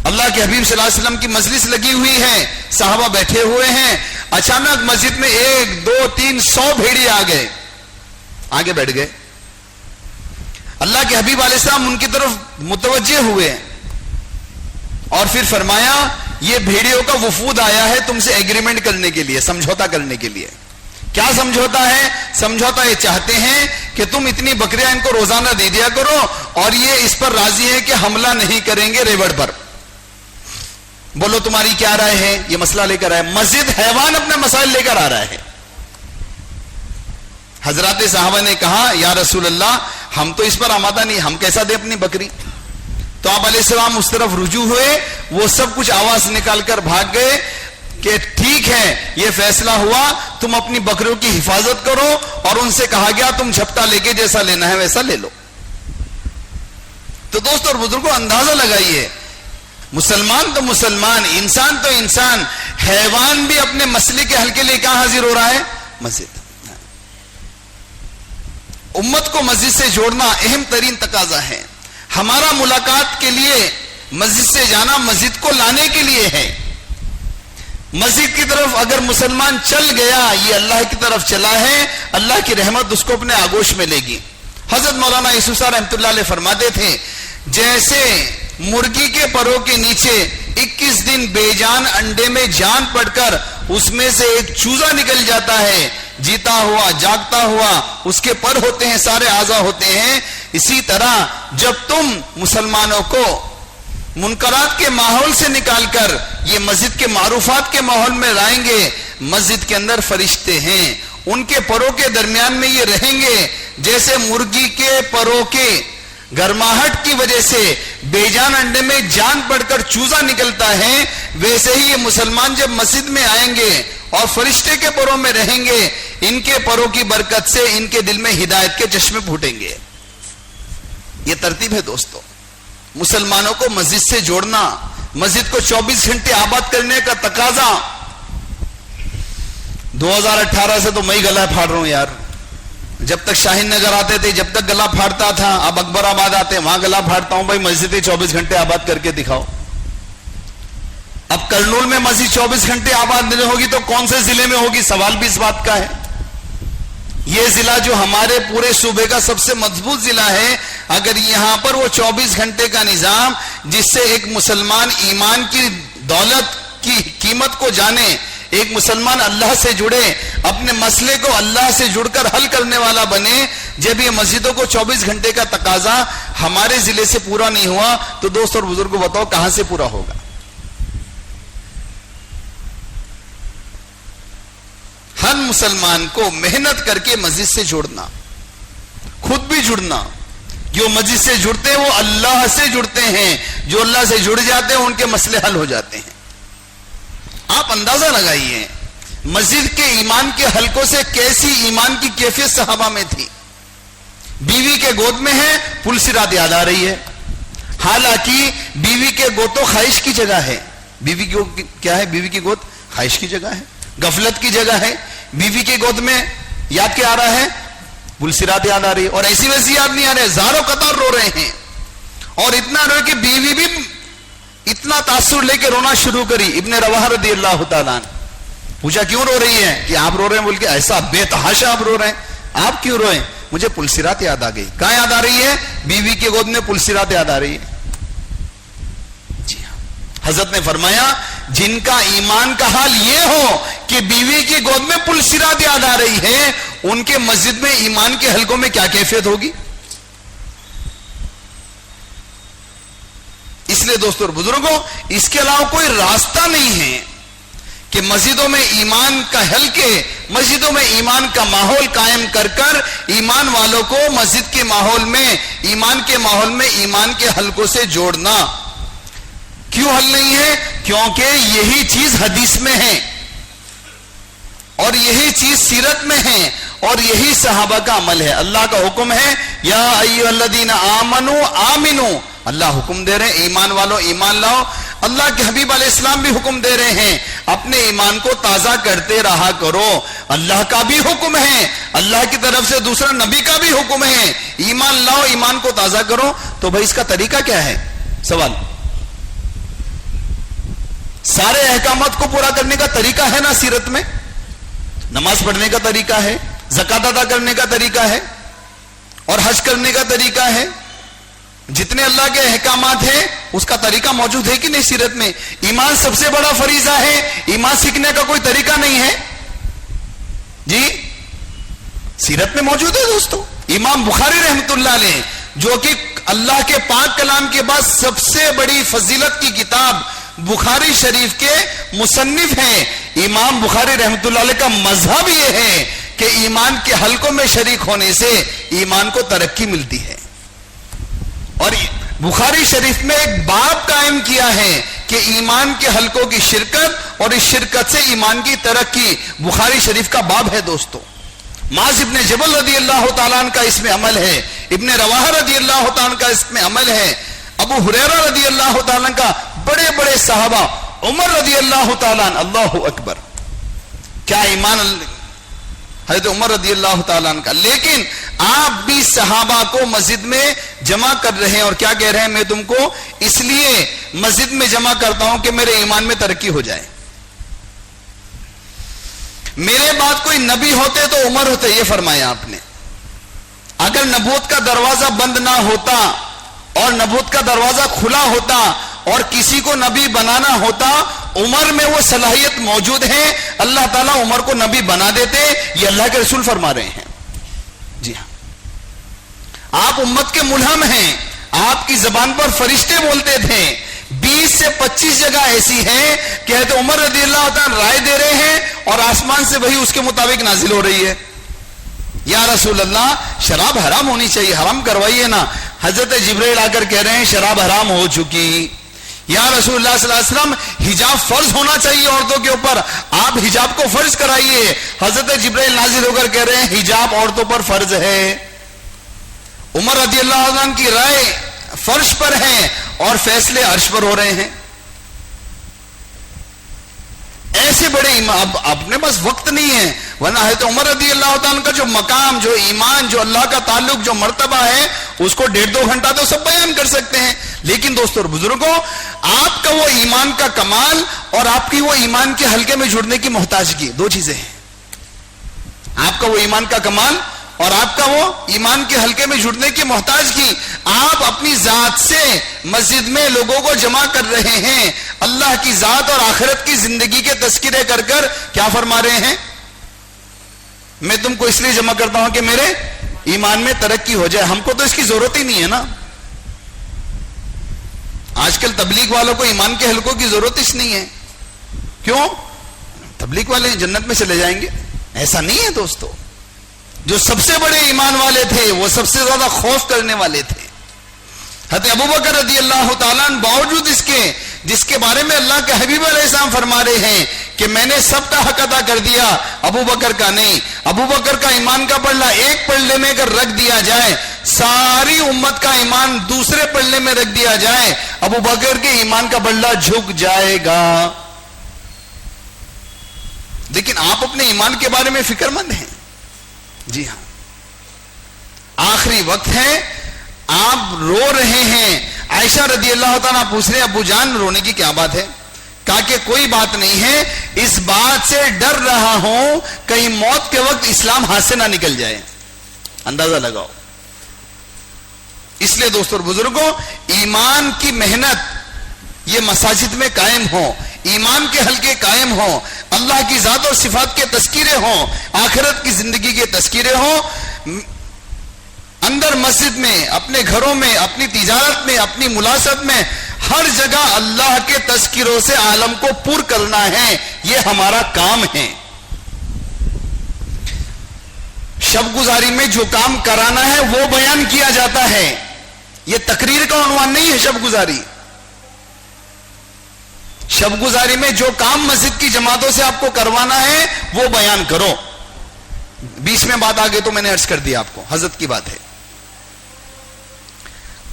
اللہ کے حبیب صلی اللہ علیہ وسلم کی مجلس لگی ہوئی ہے، صحابہ بیٹھے ہوئے ہیں، اچانک مسجد میں 1 2 3 100 بھیڑیے آ گئے، آگے بیٹھ گئے. اللہ کے حبیب علیہ السلام ان کی طرف متوجہ ہوئے اور پھر فرمایا یہ بھیڑیوں کا وفود آیا ہے تم سے ایگریمنٹ کرنے کے لیے، سمجھوتا کرنے کے لیے. کیا سمجھوتا ہے؟ سمجھوتا یہ چاہتے ہیں کہ تم اتنی بکریاں ان کو روزانہ دے دیا کرو اور یہ اس پر راضی ہے کہ حملہ نہیں کریں گے ریوڑ پر. بولو تمہاری کیا رائے ہے؟ یہ مسئلہ لے کر آئے. مسجد حیوان اپنے مسائل لے کر آ رہا ہے. حضرات صحابہ نے کہا یا رسول اللہ ہم تو اس پر آمادہ نہیں، ہم کیسا دیں اپنی بکری؟ تو آپ علیہ السلام اس طرف رجوع ہوئے، وہ سب کچھ آواز نکال کر بھاگ گئے کہ ٹھیک ہے یہ فیصلہ ہوا، تم اپنی بکریوں کی حفاظت کرو. اور ان سے کہا گیا تم جھپٹا لے کے جیسا لینا ہے ویسا لے لو. تو دوست اور بزرگوں اندازہ لگائیے، مسلمان تو مسلمان، انسان تو انسان، حیوان بھی اپنے مسئلے کے حل کے لیے کہاں حاضر ہو رہا ہے؟ مسجد. امت کو مسجد سے جوڑنا اہم ترین تقاضا ہے. ہمارا ملاقات کے لیے مسجد سے جانا مسجد کو لانے کے لیے ہے. مسجد کی طرف اگر مسلمان چل گیا یہ اللہ کی طرف چلا ہے، اللہ کی رحمت اس کو اپنے آگوش میں لے گی. حضرت مولانا یوسف صاحب رحمۃ اللہ علیہ فرماتے تھے جیسے مرغی کے پروں کے نیچے 21 دن بے جان انڈے میں جان پڑ کر اس میں سے ایک چوزا نکل جاتا ہے، جیتا ہوا جاگتا ہوا، اس کے پر ہوتے ہیں، سارے اعضاء ہوتے ہیں، اسی طرح جب تم مسلمانوں کو منکرات کے ماحول سے نکال کر یہ مسجد کے معروفات کے ماحول میں لائیں گے، مسجد کے اندر فرشتے ہیں، ان کے پروں کے درمیان میں یہ رہیں گے. جیسے مرغی کے پروں کے گرماہٹ کی وجہ سے بے جان انڈے میں جان پڑ کر چوزا نکلتا ہے، ویسے ہی یہ مسلمان جب مسجد میں آئیں گے اور فرشتے کے پروں میں رہیں گے، ان کے پروں کی برکت سے ان کے دل میں ہدایت کے چشمے پھوٹیں گے. یہ ترتیب ہے دوستو. مسلمانوں کو مسجد سے جوڑنا، مسجد کو 24 گھنٹے آباد کرنے کا تقاضا. 2018 سے تو میں ہی گلا پھاڑ رہا ہوں یار. جب تک شاہین نگر آتے تھے جب تک گلا پھاڑتا تھا، اب اکبر آباد آتے وہاں گلا پھاڑتا ہوں. بھائی مسجدیں 24 گھنٹے آباد کر کے دکھاؤ. اب کرنول میں مسجد 24 گھنٹے آباد نہیں ہوگی تو کون سے ضلع میں ہوگی؟ سوال بھی اس بات کا ہے. یہ ضلع جو ہمارے پورے صوبے کا سب سے مضبوط ضلع ہے، اگر یہاں پر وہ 24 گھنٹے کا نظام جس سے ایک مسلمان ایمان کی دولت کی قیمت کو جانے، ایک مسلمان اللہ سے جڑے، اپنے مسئلے کو اللہ سے جڑ کر حل کرنے والا بنے، جب یہ مسجدوں کو 24 گھنٹے کا تقاضا ہمارے ضلع سے پورا نہیں ہوا تو دوست اور بزرگوں بتاؤ کہاں سے پورا ہوگا؟ ہر مسلمان کو محنت کر کے مسجد سے جوڑنا، خود بھی جڑنا. جو مسجد سے جڑتے ہیں وہ اللہ سے جڑتے ہیں، جو اللہ سے جڑ جاتے ہیں ان کے مسئلے حل ہو جاتے ہیں. آپ اندازہ لگائیے مسجد کے ایمان کے حلقوں سے کیسی ایمان کی کیفیت صحابہ میں تھی. بیوی کے گود میں ہے، پل صراط یاد آ رہی ہے. حالانکہ بیوی کے گود تو خواہش کی جگہ ہے. بیوی کی کیا ہے؟ بیوی کی گود خواہش کی جگہ ہے، غفلت کی جگہ ہے. بیوی کی گود میں یاد کیا آ رہا ہے؟ پل صراط یاد آ رہی ہے. اور ایسی ویسی یاد نہیں آ رہے، زاروں قطار رو رہے ہیں. اور اتنا رو کہ بیوی بھی اتنا تاثر لے کے رونا شروع کری. ابن رواحہ رضی اللہ تعالیٰ عنہ پوچھا کیوں رو رہی ہے؟ کہ آپ رو رہے ہیں بول کے. ایسا بے تحاشا آپ رو رہے ہیں، آپ کیوں روئیں؟ مجھے پل صراط یاد آ گئی. کہاں یاد آ رہی ہے؟ بیوی کے گود میں پل صراط یاد آ رہی ہے. جی ہاں، حضرت نے فرمایا جن کا ایمان کا حال یہ ہو کہ بیوی کی گود میں پل صراط یاد آ رہی ہے، ان کے مسجد میں ایمان کے حلقوں میں کیا کیفیت ہوگی؟ اس لیے دوستوں اور بزرگوں، اس کے علاوہ کوئی راستہ نہیں ہے کہ مسجدوں میں ایمان کا حلقے، مسجدوں میں ایمان کا ماحول قائم کر کر ایمان والوں کو مسجد کے ماحول میں، ایمان کے ماحول میں ایمان کے حلقوں سے جوڑنا۔ کیوں حل نہیں ہے؟ کیونکہ یہی چیز حدیث میں ہے اور یہی چیز سیرت میں ہے اور یہی صحابہ کا عمل ہے۔ اللہ کا حکم ہے، یا ایھا الذین آمنوا آمنوا، اللہ حکم دے رہے ہیں ایمان والو ایمان لاؤ۔ اللہ کے حبیب علیہ السلام بھی حکم دے رہے ہیں اپنے ایمان کو تازہ کرتے رہا کرو۔ اللہ کا بھی حکم ہے، اللہ کی طرف سے دوسرا نبی کا بھی حکم ہے، ایمان لاؤ، ایمان کو تازہ کرو۔ تو بھائی اس کا طریقہ کیا ہے؟ سوال، سارے احکامات کو پورا کرنے کا طریقہ ہے نا سیرت میں؟ نماز پڑھنے کا طریقہ ہے، زکوٰۃ ادا کرنے کا طریقہ ہے اور حج کرنے کا طریقہ ہے، جتنے اللہ کے احکامات ہیں اس کا طریقہ موجود ہے کہ نہیں سیرت میں؟ ایمان سب سے بڑا فریضہ ہے، ایمان سیکھنے کا کوئی طریقہ نہیں ہے جی؟ سیرت میں موجود ہے دوستو۔ امام بخاری رحمۃ اللہ علیہ، جو کہ اللہ کے پاک کلام کے بعد سب سے بڑی فضیلت کی کتاب بخاری شریف کے مصنف ہیں، امام بخاری رحمۃ اللہ علیہ کا مذہب یہ ہے کہ ایمان کے حلقوں میں شریک ہونے سے ایمان کو ترقی ملتی ہے۔ اور بخاری شریف میں ایک باب قائم کیا ہے کہ ایمان کے حلقوں کی شرکت اور اس شرکت سے ایمان کی ترقی، بخاری شریف کا باب ہے دوستو۔ معاذ ابن جبل رضی اللہ تعالیٰ عنہ کا اس میں عمل ہے، ابن رواحہ رضی اللہ تعالیٰ عنہ کا اس میں عمل ہے، ابو ہریرہ رضی اللہ تعالیٰ عنہ کا، بڑے بڑے صحابہ، عمر رضی اللہ تعالیٰ عنہ، اللہ اکبر، کیا ایمان حضرت عمر رضی اللہ تعالیٰ عنہ کا۔ لیکن آپ بھی صحابہ کو مسجد میں جمع کر رہے ہیں اور کیا کہہ رہے ہیں؟ میں تم کو اس لیے مسجد میں جمع کرتا ہوں کہ میرے ایمان میں ترقی ہو جائے۔ میرے بعد کوئی نبی ہوتے تو عمر ہوتے، یہ فرمایا آپ نے۔ اگر نبوت کا دروازہ بند نہ ہوتا اور نبوت کا دروازہ کھلا ہوتا اور کسی کو نبی بنانا ہوتا، عمر میں وہ صلاحیت موجود ہے، اللہ تعالیٰ عمر کو نبی بنا دیتے، یہ اللہ کے رسول فرما رہے ہیں۔ جی ہاں، آپ امت کے ملہم ہیں، آپ کی زبان پر فرشتے بولتے تھے۔ 20 سے 25 جگہ ایسی ہیں کہ حضرت عمر رضی اللہ تعالیٰ رائے دے رہے ہیں اور آسمان سے وہی اس کے مطابق نازل ہو رہی ہے۔ یا رسول اللہ، شراب حرام ہونی چاہیے، حرام کروائیے نا۔ حضرت جبرائیل آ کر کہہ رہے ہیں شراب حرام ہو چکی۔ یا رسول اللہ صلی اللہ علیہ وسلم، حجاب فرض ہونا چاہیے عورتوں کے اوپر، آپ حجاب کو فرض کرائیے۔ حضرت جبرائیل نازل ہو کر کہہ رہے ہیں حجاب عورتوں پر فرض ہے۔ عمر رضی اللہ عنہ کی رائے فرش پر ہے اور فیصلے عرش پر ہو رہے ہیں۔ ایسے بڑے اب اپنے پاس وقت نہیں ہے، ورنہ حضرت عمر رضی اللہ تعالیٰ کا جو مقام، جو ایمان، جو اللہ کا تعلق، جو مرتبہ ہے، اس کو 1.5-2 گھنٹہ تو سب بیان کر سکتے ہیں۔ لیکن دوستوں اور بزرگوں، آپ کا وہ ایمان کا کمال اور آپ کی وہ ایمان کے حلقے میں جڑنے کی محتاجگی، دو چیزیں ہیں۔ آپ کا وہ ایمان کا کمال اور آپ کا وہ ایمان کے حلقے میں جڑنے کی محتاجگی، آپ اپنی ذات سے مسجد میں لوگوں کو جمع کر رہے ہیں، اللہ کی ذات اور آخرت کی زندگی کے تذکرے کر کر کیا فرما رہے ہیں؟ میں تم کو اس لیے جمع کرتا ہوں کہ میرے ایمان میں ترقی ہو جائے۔ ہم کو تو اس کی ضرورت ہی نہیں ہے نا۔ آج کل تبلیغ والوں کو ایمان کے حلقوں کی ضرورت ہی نہیں ہے۔ کیوں؟ تبلیغ والے جنت میں چلے جائیں گے؟ ایسا نہیں ہے دوستو۔ جو سب سے بڑے ایمان والے تھے، وہ سب سے زیادہ خوف کرنے والے تھے۔ حضرت ابوبکر رضی اللہ تعالیٰ عنہ، باوجود اس کے جس کے بارے میں اللہ کے حبیب علیہ السلام فرما رہے ہیں کہ میں نے سب کا حق ادا کر دیا، ابوبکر کا نہیں۔ ابوبکر کا ایمان کا پلڑا ایک پلڑے میں اگر رکھ دیا جائے، ساری امت کا ایمان دوسرے پلڑے میں رکھ دیا جائے، ابوبکر کے ایمان کا پلڑا جھک جائے گا۔ لیکن آپ اپنے ایمان کے بارے میں فکر مند ہیں۔ جی ہاں، آخری وقت ہے، آپ رو رہے ہیں۔ عائشہ رضی اللہ تعالیٰ پوچھ رہے ابو جان رونے کی کیا بات ہے؟ کہا کہ کوئی بات نہیں ہے، اس بات سے ڈر رہا ہوں کہیں موت کے وقت اسلام ہاتھ سے نہ نکل جائے۔ اندازہ لگاؤ۔ اس لیے دوستوں اور بزرگوں، ایمان کی محنت یہ مساجد میں قائم ہو، ایمان کے حلقے قائم ہوں، اللہ کی ذات اور صفات کے تذکرے ہوں، آخرت کی زندگی کے تذکرے ہوں، اندر مسجد میں، اپنے گھروں میں، اپنی تجارت میں، اپنی ملازمت میں، ہر جگہ اللہ کے تذکروں سے عالم کو پر کرنا ہے، یہ ہمارا کام ہے۔ شب گزاری میں جو کام کرانا ہے وہ بیان کیا جاتا ہے، یہ تقریر کا عنوان نہیں ہے شب گزاری۔ شب گزاری میں جو کام مسجد کی جماعتوں سے آپ کو کروانا ہے وہ بیان کرو۔ بیچ میں بات آگے تو میں نے عرض کر دیا آپ کو، حضرت کی بات ہے۔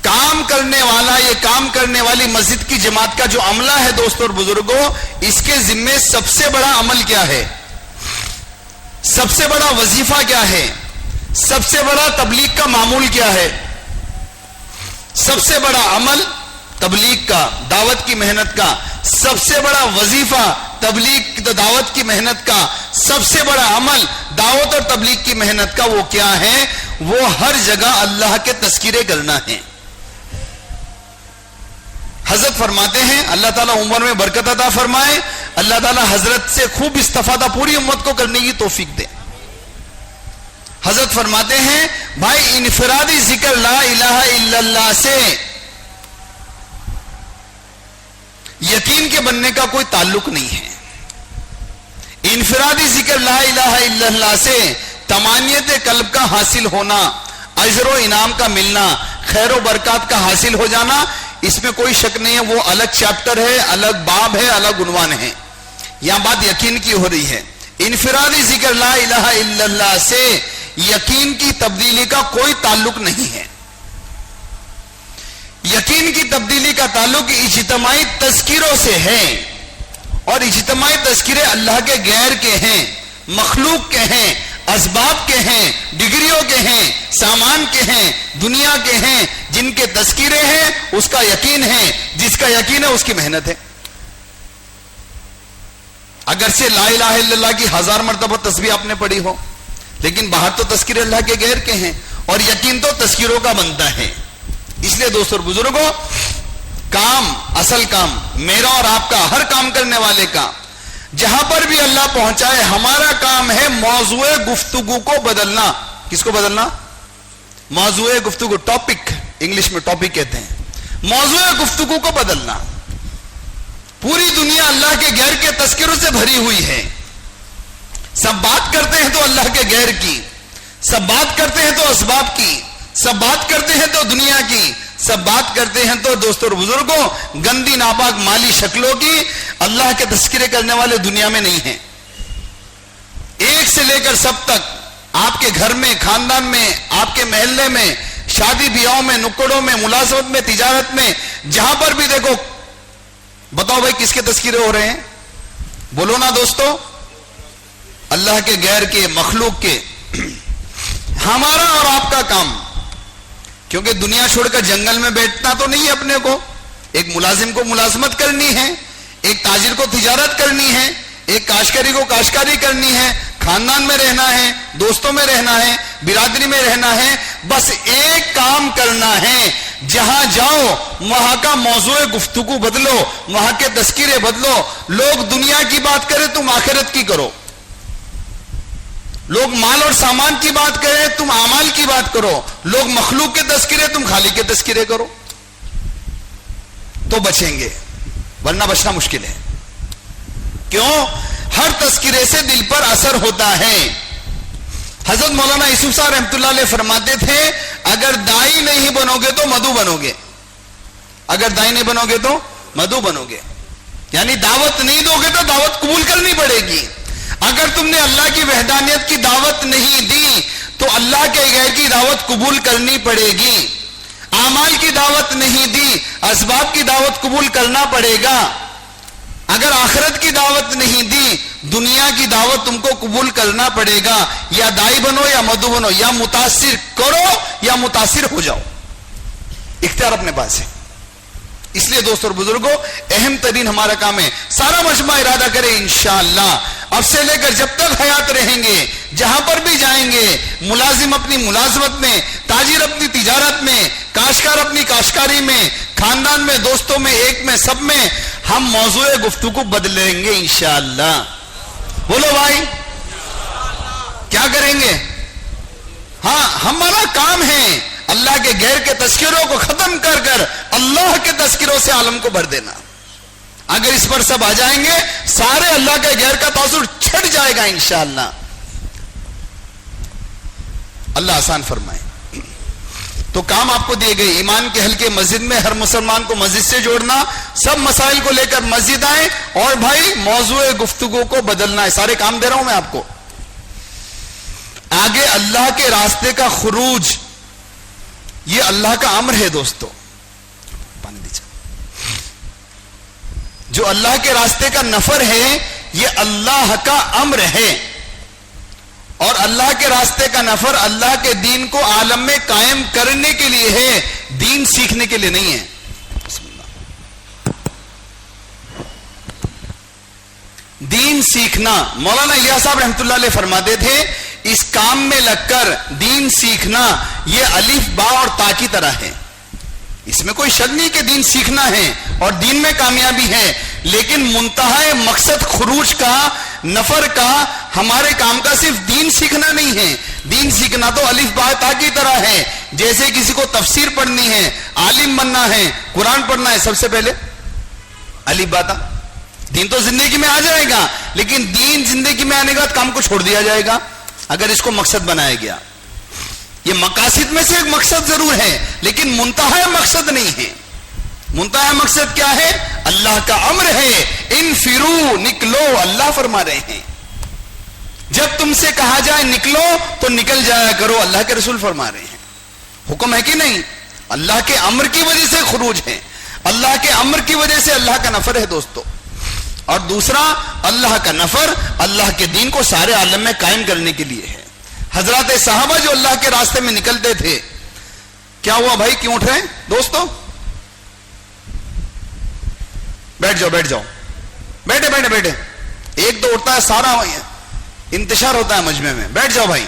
کام کرنے والا، یہ کام کرنے والی مسجد کی جماعت کا جو عملہ ہے دوستوں اور بزرگوں، اس کے ذمے سب سے بڑا عمل کیا ہے؟ سب سے بڑا وظیفہ کیا ہے؟ سب سے بڑا تبلیغ کا معمول کیا ہے؟ سب سے بڑا عمل تبلیغ کا، دعوت کی محنت کا، سب سے بڑا وظیفہ تبلیغ دعوت کی محنت کا، سب سے بڑا عمل دعوت اور تبلیغ کی محنت کا وہ کیا ہے؟ وہ ہر جگہ اللہ کے تذکرے کرنا ہے۔ حضرت فرماتے ہیں اللہ تعالیٰ عمر میں برکت عطا فرمائے، اللہ تعالیٰ حضرت سے خوب استفادہ پوری امت کو کرنے کی توفیق دے۔ حضرت فرماتے ہیں بھائی انفرادی ذکر لا الہ الا اللہ سے یقین کے بننے کا کوئی تعلق نہیں ہے۔ انفرادی ذکر لا الہ الا اللہ سے تمانیت قلب کا حاصل ہونا، اجر و انعام کا ملنا، خیر و برکات کا حاصل ہو جانا، اس میں کوئی شک نہیں ہے، وہ الگ چیپٹر ہے، الگ باب ہے، الگ عنوان ہے۔ یہاں بات یقین کی ہو رہی ہے۔ انفرادی ذکر لا الہ الا اللہ سے یقین کی تبدیلی کا کوئی تعلق نہیں ہے۔ یقین کی تبدیلی کا تعلق اجتماعی تذکروں سے ہے، اور اجتماعی تذکرے اللہ کے غیر کے ہیں، مخلوق کے ہیں، اسباب کے ہیں، ڈگریوں کے ہیں، سامان کے ہیں، دنیا کے ہیں۔ جن کے تذکرے ہیں اس کا یقین ہے، جس کا یقین ہے اس کی محنت ہے۔ اگرچہ لا الہ الا اللہ کی 1000 مرتبہ تسبیح آپ نے پڑھی ہو، لیکن باہر تو تذکرے اللہ کے غیر کے ہیں، اور یقین تو تذکروں کا بنتا ہے۔ اس لیے دوستوں اور بزرگوں، کام، اصل کام میرا اور آپ کا، ہر کام کرنے والے کا، جہاں پر بھی اللہ پہنچائے، ہمارا کام ہے موضوع گفتگو کو بدلنا۔ کس کو بدلنا؟ موضوع گفتگو، ٹاپک، انگلش میں ٹاپک کہتے ہیں۔ موضوع گفتگو کو بدلنا۔ پوری دنیا اللہ کے غیر کے تذکروں سے بھری ہوئی ہے۔ سب بات کرتے ہیں تو اللہ کے غیر کی، سب بات کرتے ہیں تو اسباب کی، سب بات کرتے ہیں تو دنیا کی، سب بات کرتے ہیں تو دوستوں اور بزرگوں گندی ناپاک مالی شکلوں کی۔ اللہ کے تذکرے کرنے والے دنیا میں نہیں ہیں۔ ایک سے لے کر سب تک، آپ کے گھر میں، خاندان میں، آپ کے محلے میں، شادی بیاہوں میں، نکڑوں میں، ملازمت میں، تجارت میں، جہاں پر بھی دیکھو، بتاؤ بھائی کس کے تذکرے ہو رہے ہیں؟ بولو نا دوستو، اللہ کے غیر کے، مخلوق کے۔ ہمارا اور آپ کا کام، کیونکہ دنیا چھوڑ کر جنگل میں بیٹھنا تو نہیں ہے اپنے کو، ایک ملازم کو ملازمت کرنی ہے، ایک تاجر کو تجارت کرنی ہے، ایک کاشتکاری کو کاشتکاری کرنی ہے، خاندان میں رہنا ہے، دوستوں میں رہنا ہے، برادری میں رہنا ہے، بس ایک کام کرنا ہے۔ جہاں جاؤ وہاں کا موضوع گفتگو بدلو، وہاں کے تذکرے بدلو۔ لوگ دنیا کی بات کریں، تم آخرت کی کرو۔ لوگ مال اور سامان کی بات کریں، تم اعمال کی بات کرو۔ لوگ مخلوق کے تذکرے، تم خالق کے تذکرے کرو، تو بچیں گے، ورنہ بچنا مشکل ہے۔ کیوں؟ ہر تذکرے سے دل پر اثر ہوتا ہے۔ حضرت مولانا یوسف صاحب رحمۃ اللہ علیہ فرماتے تھے اگر دائی نہیں بنو گے تو مدعو بنو گے، اگر دائی نہیں بنو گے تو مدعو بنو گے، یعنی دعوت نہیں دو گے تو دعوت قبول کرنی پڑے گی۔ اگر تم نے اللہ کی وحدانیت کی دعوت نہیں دی تو اللہ کے غیر کی دعوت قبول کرنی پڑے گی۔ اعمال کی دعوت نہیں دی، اسباب کی دعوت قبول کرنا پڑے گا۔ اگر آخرت کی دعوت نہیں دی، دنیا کی دعوت تم کو قبول کرنا پڑے گا۔ یا دائی بنو یا مدعو بنو، یا متاثر کرو یا متاثر ہو جاؤ، اختیار اپنے پاس ہے۔ اس لیے دوستوں اور بزرگوں، اہم ترین ہمارا کام ہے، سارا مجمع ارادہ کرے انشاءاللہ اب سے لے کر جب تک حیات رہیں گے، جہاں پر بھی جائیں گے، ملازم اپنی ملازمت میں، تاجر اپنی تجارت میں، کاشتکار اپنی کاشتکاری میں، خاندان میں، دوستوں میں، ایک میں، سب میں، ہم موضوع گفتگو بدلیں گے انشاءاللہ۔ بولو بھائی، کیا کریں گے؟ ہاں، ہمارا کام ہے اللہ کے غیر کے تذکروں کو ختم کر کر اللہ کے تذکروں سے عالم کو بھر دینا. اگر اس پر سب آ جائیں گے سارے اللہ کے غیر کا تاثر چھٹ جائے گا انشاءاللہ. اللہ آسان فرمائے. تو کام آپ کو دیے گئے ایمان کے حلقے مسجد میں ہر مسلمان کو مسجد سے جوڑنا, سب مسائل کو لے کر مسجد آئیں, اور بھائی موضوع گفتگو کو بدلنا ہے. سارے کام دے رہا ہوں میں آپ کو. آگے اللہ کے راستے کا خروج یہ اللہ کا امر ہے دوستو. پانی دیجیے. جو اللہ کے راستے کا نفر ہے یہ اللہ کا امر ہے, اور اللہ کے راستے کا نفر اللہ کے دین کو عالم میں قائم کرنے کے لیے ہے, دین سیکھنے کے لیے نہیں ہے. بسم اللہ. دین سیکھنا, مولانا الیاس صاحب رحمۃ اللہ علیہ فرماتے تھے اس کام میں لگ کر دین سیکھنا یہ الف با اور تا کی طرح ہے. اس میں کوئی شک نہیں کہ دین سیکھنا ہے اور دین میں کامیابی ہے, لیکن منتہا مقصد خروج کا, نفر کا, ہمارے کام کا صرف دین سیکھنا نہیں ہے. دین سیکھنا تو الف با تا کی طرح ہے. جیسے کسی کو تفسیر پڑھنی ہے, عالم بننا ہے, قرآن پڑھنا ہے, سب سے پہلے الف با تا. دین تو زندگی میں آ جائے گا, لیکن دین زندگی میں آنے کے بعد کام کو چھوڑ دیا جائے گا اگر اس کو مقصد بنایا گیا. یہ مقاصد میں سے ایک مقصد ضرور ہے, لیکن منتہا مقصد نہیں ہے. منتہا مقصد کیا ہے؟ اللہ کا امر ہے, انفرو, نکلو. اللہ فرما رہے ہیں جب تم سے کہا جائے نکلو تو نکل جایا کرو. اللہ کے رسول فرما رہے ہیں. حکم ہے کہ نہیں؟ اللہ کے امر کی وجہ سے خروج ہے, اللہ کے امر کی وجہ سے اللہ کا نفر ہے دوستو. اور دوسرا اللہ کا نفر اللہ کے دین کو سارے عالم میں قائم کرنے کے لیے ہے. حضرات صحابہ جو اللہ کے راستے میں نکلتے تھے, کیا ہوا بھائی, کیوں اٹھ رہے ہیں دوستو؟ بیٹھ جاؤ, بیٹھ جاؤ, بیٹھے بیٹھے بیٹھے. ایک دو اٹھتا ہے سارا انتشار ہوتا ہے مجمع میں. بیٹھ جاؤ بھائی.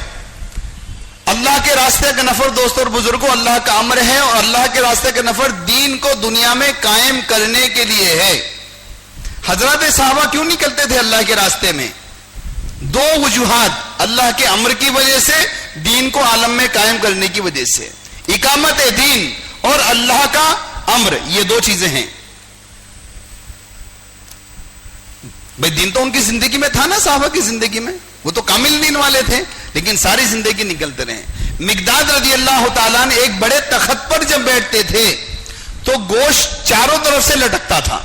اللہ کے راستے کا نفر دوستوں اور بزرگوں اللہ کا امر ہے, اور اللہ کے راستے کا نفر دین کو دنیا میں قائم کرنے کے لیے ہے. حضرات صحابہ کیوں نکلتے تھے اللہ کے راستے میں؟ دو وجوہات, اللہ کے امر کی وجہ سے, دین کو عالم میں قائم کرنے کی وجہ سے. اقامت دین اور اللہ کا امر, یہ دو چیزیں ہیں. بھئی دین تو ان کی زندگی میں تھا نا, صحابہ کی زندگی میں, وہ تو کامل دین والے تھے, لیکن ساری زندگی نکلتے رہے. مقداد رضی اللہ تعالیٰ نے ایک بڑے تخت پر جب بیٹھتے تھے تو گوشت چاروں طرف سے لٹکتا تھا,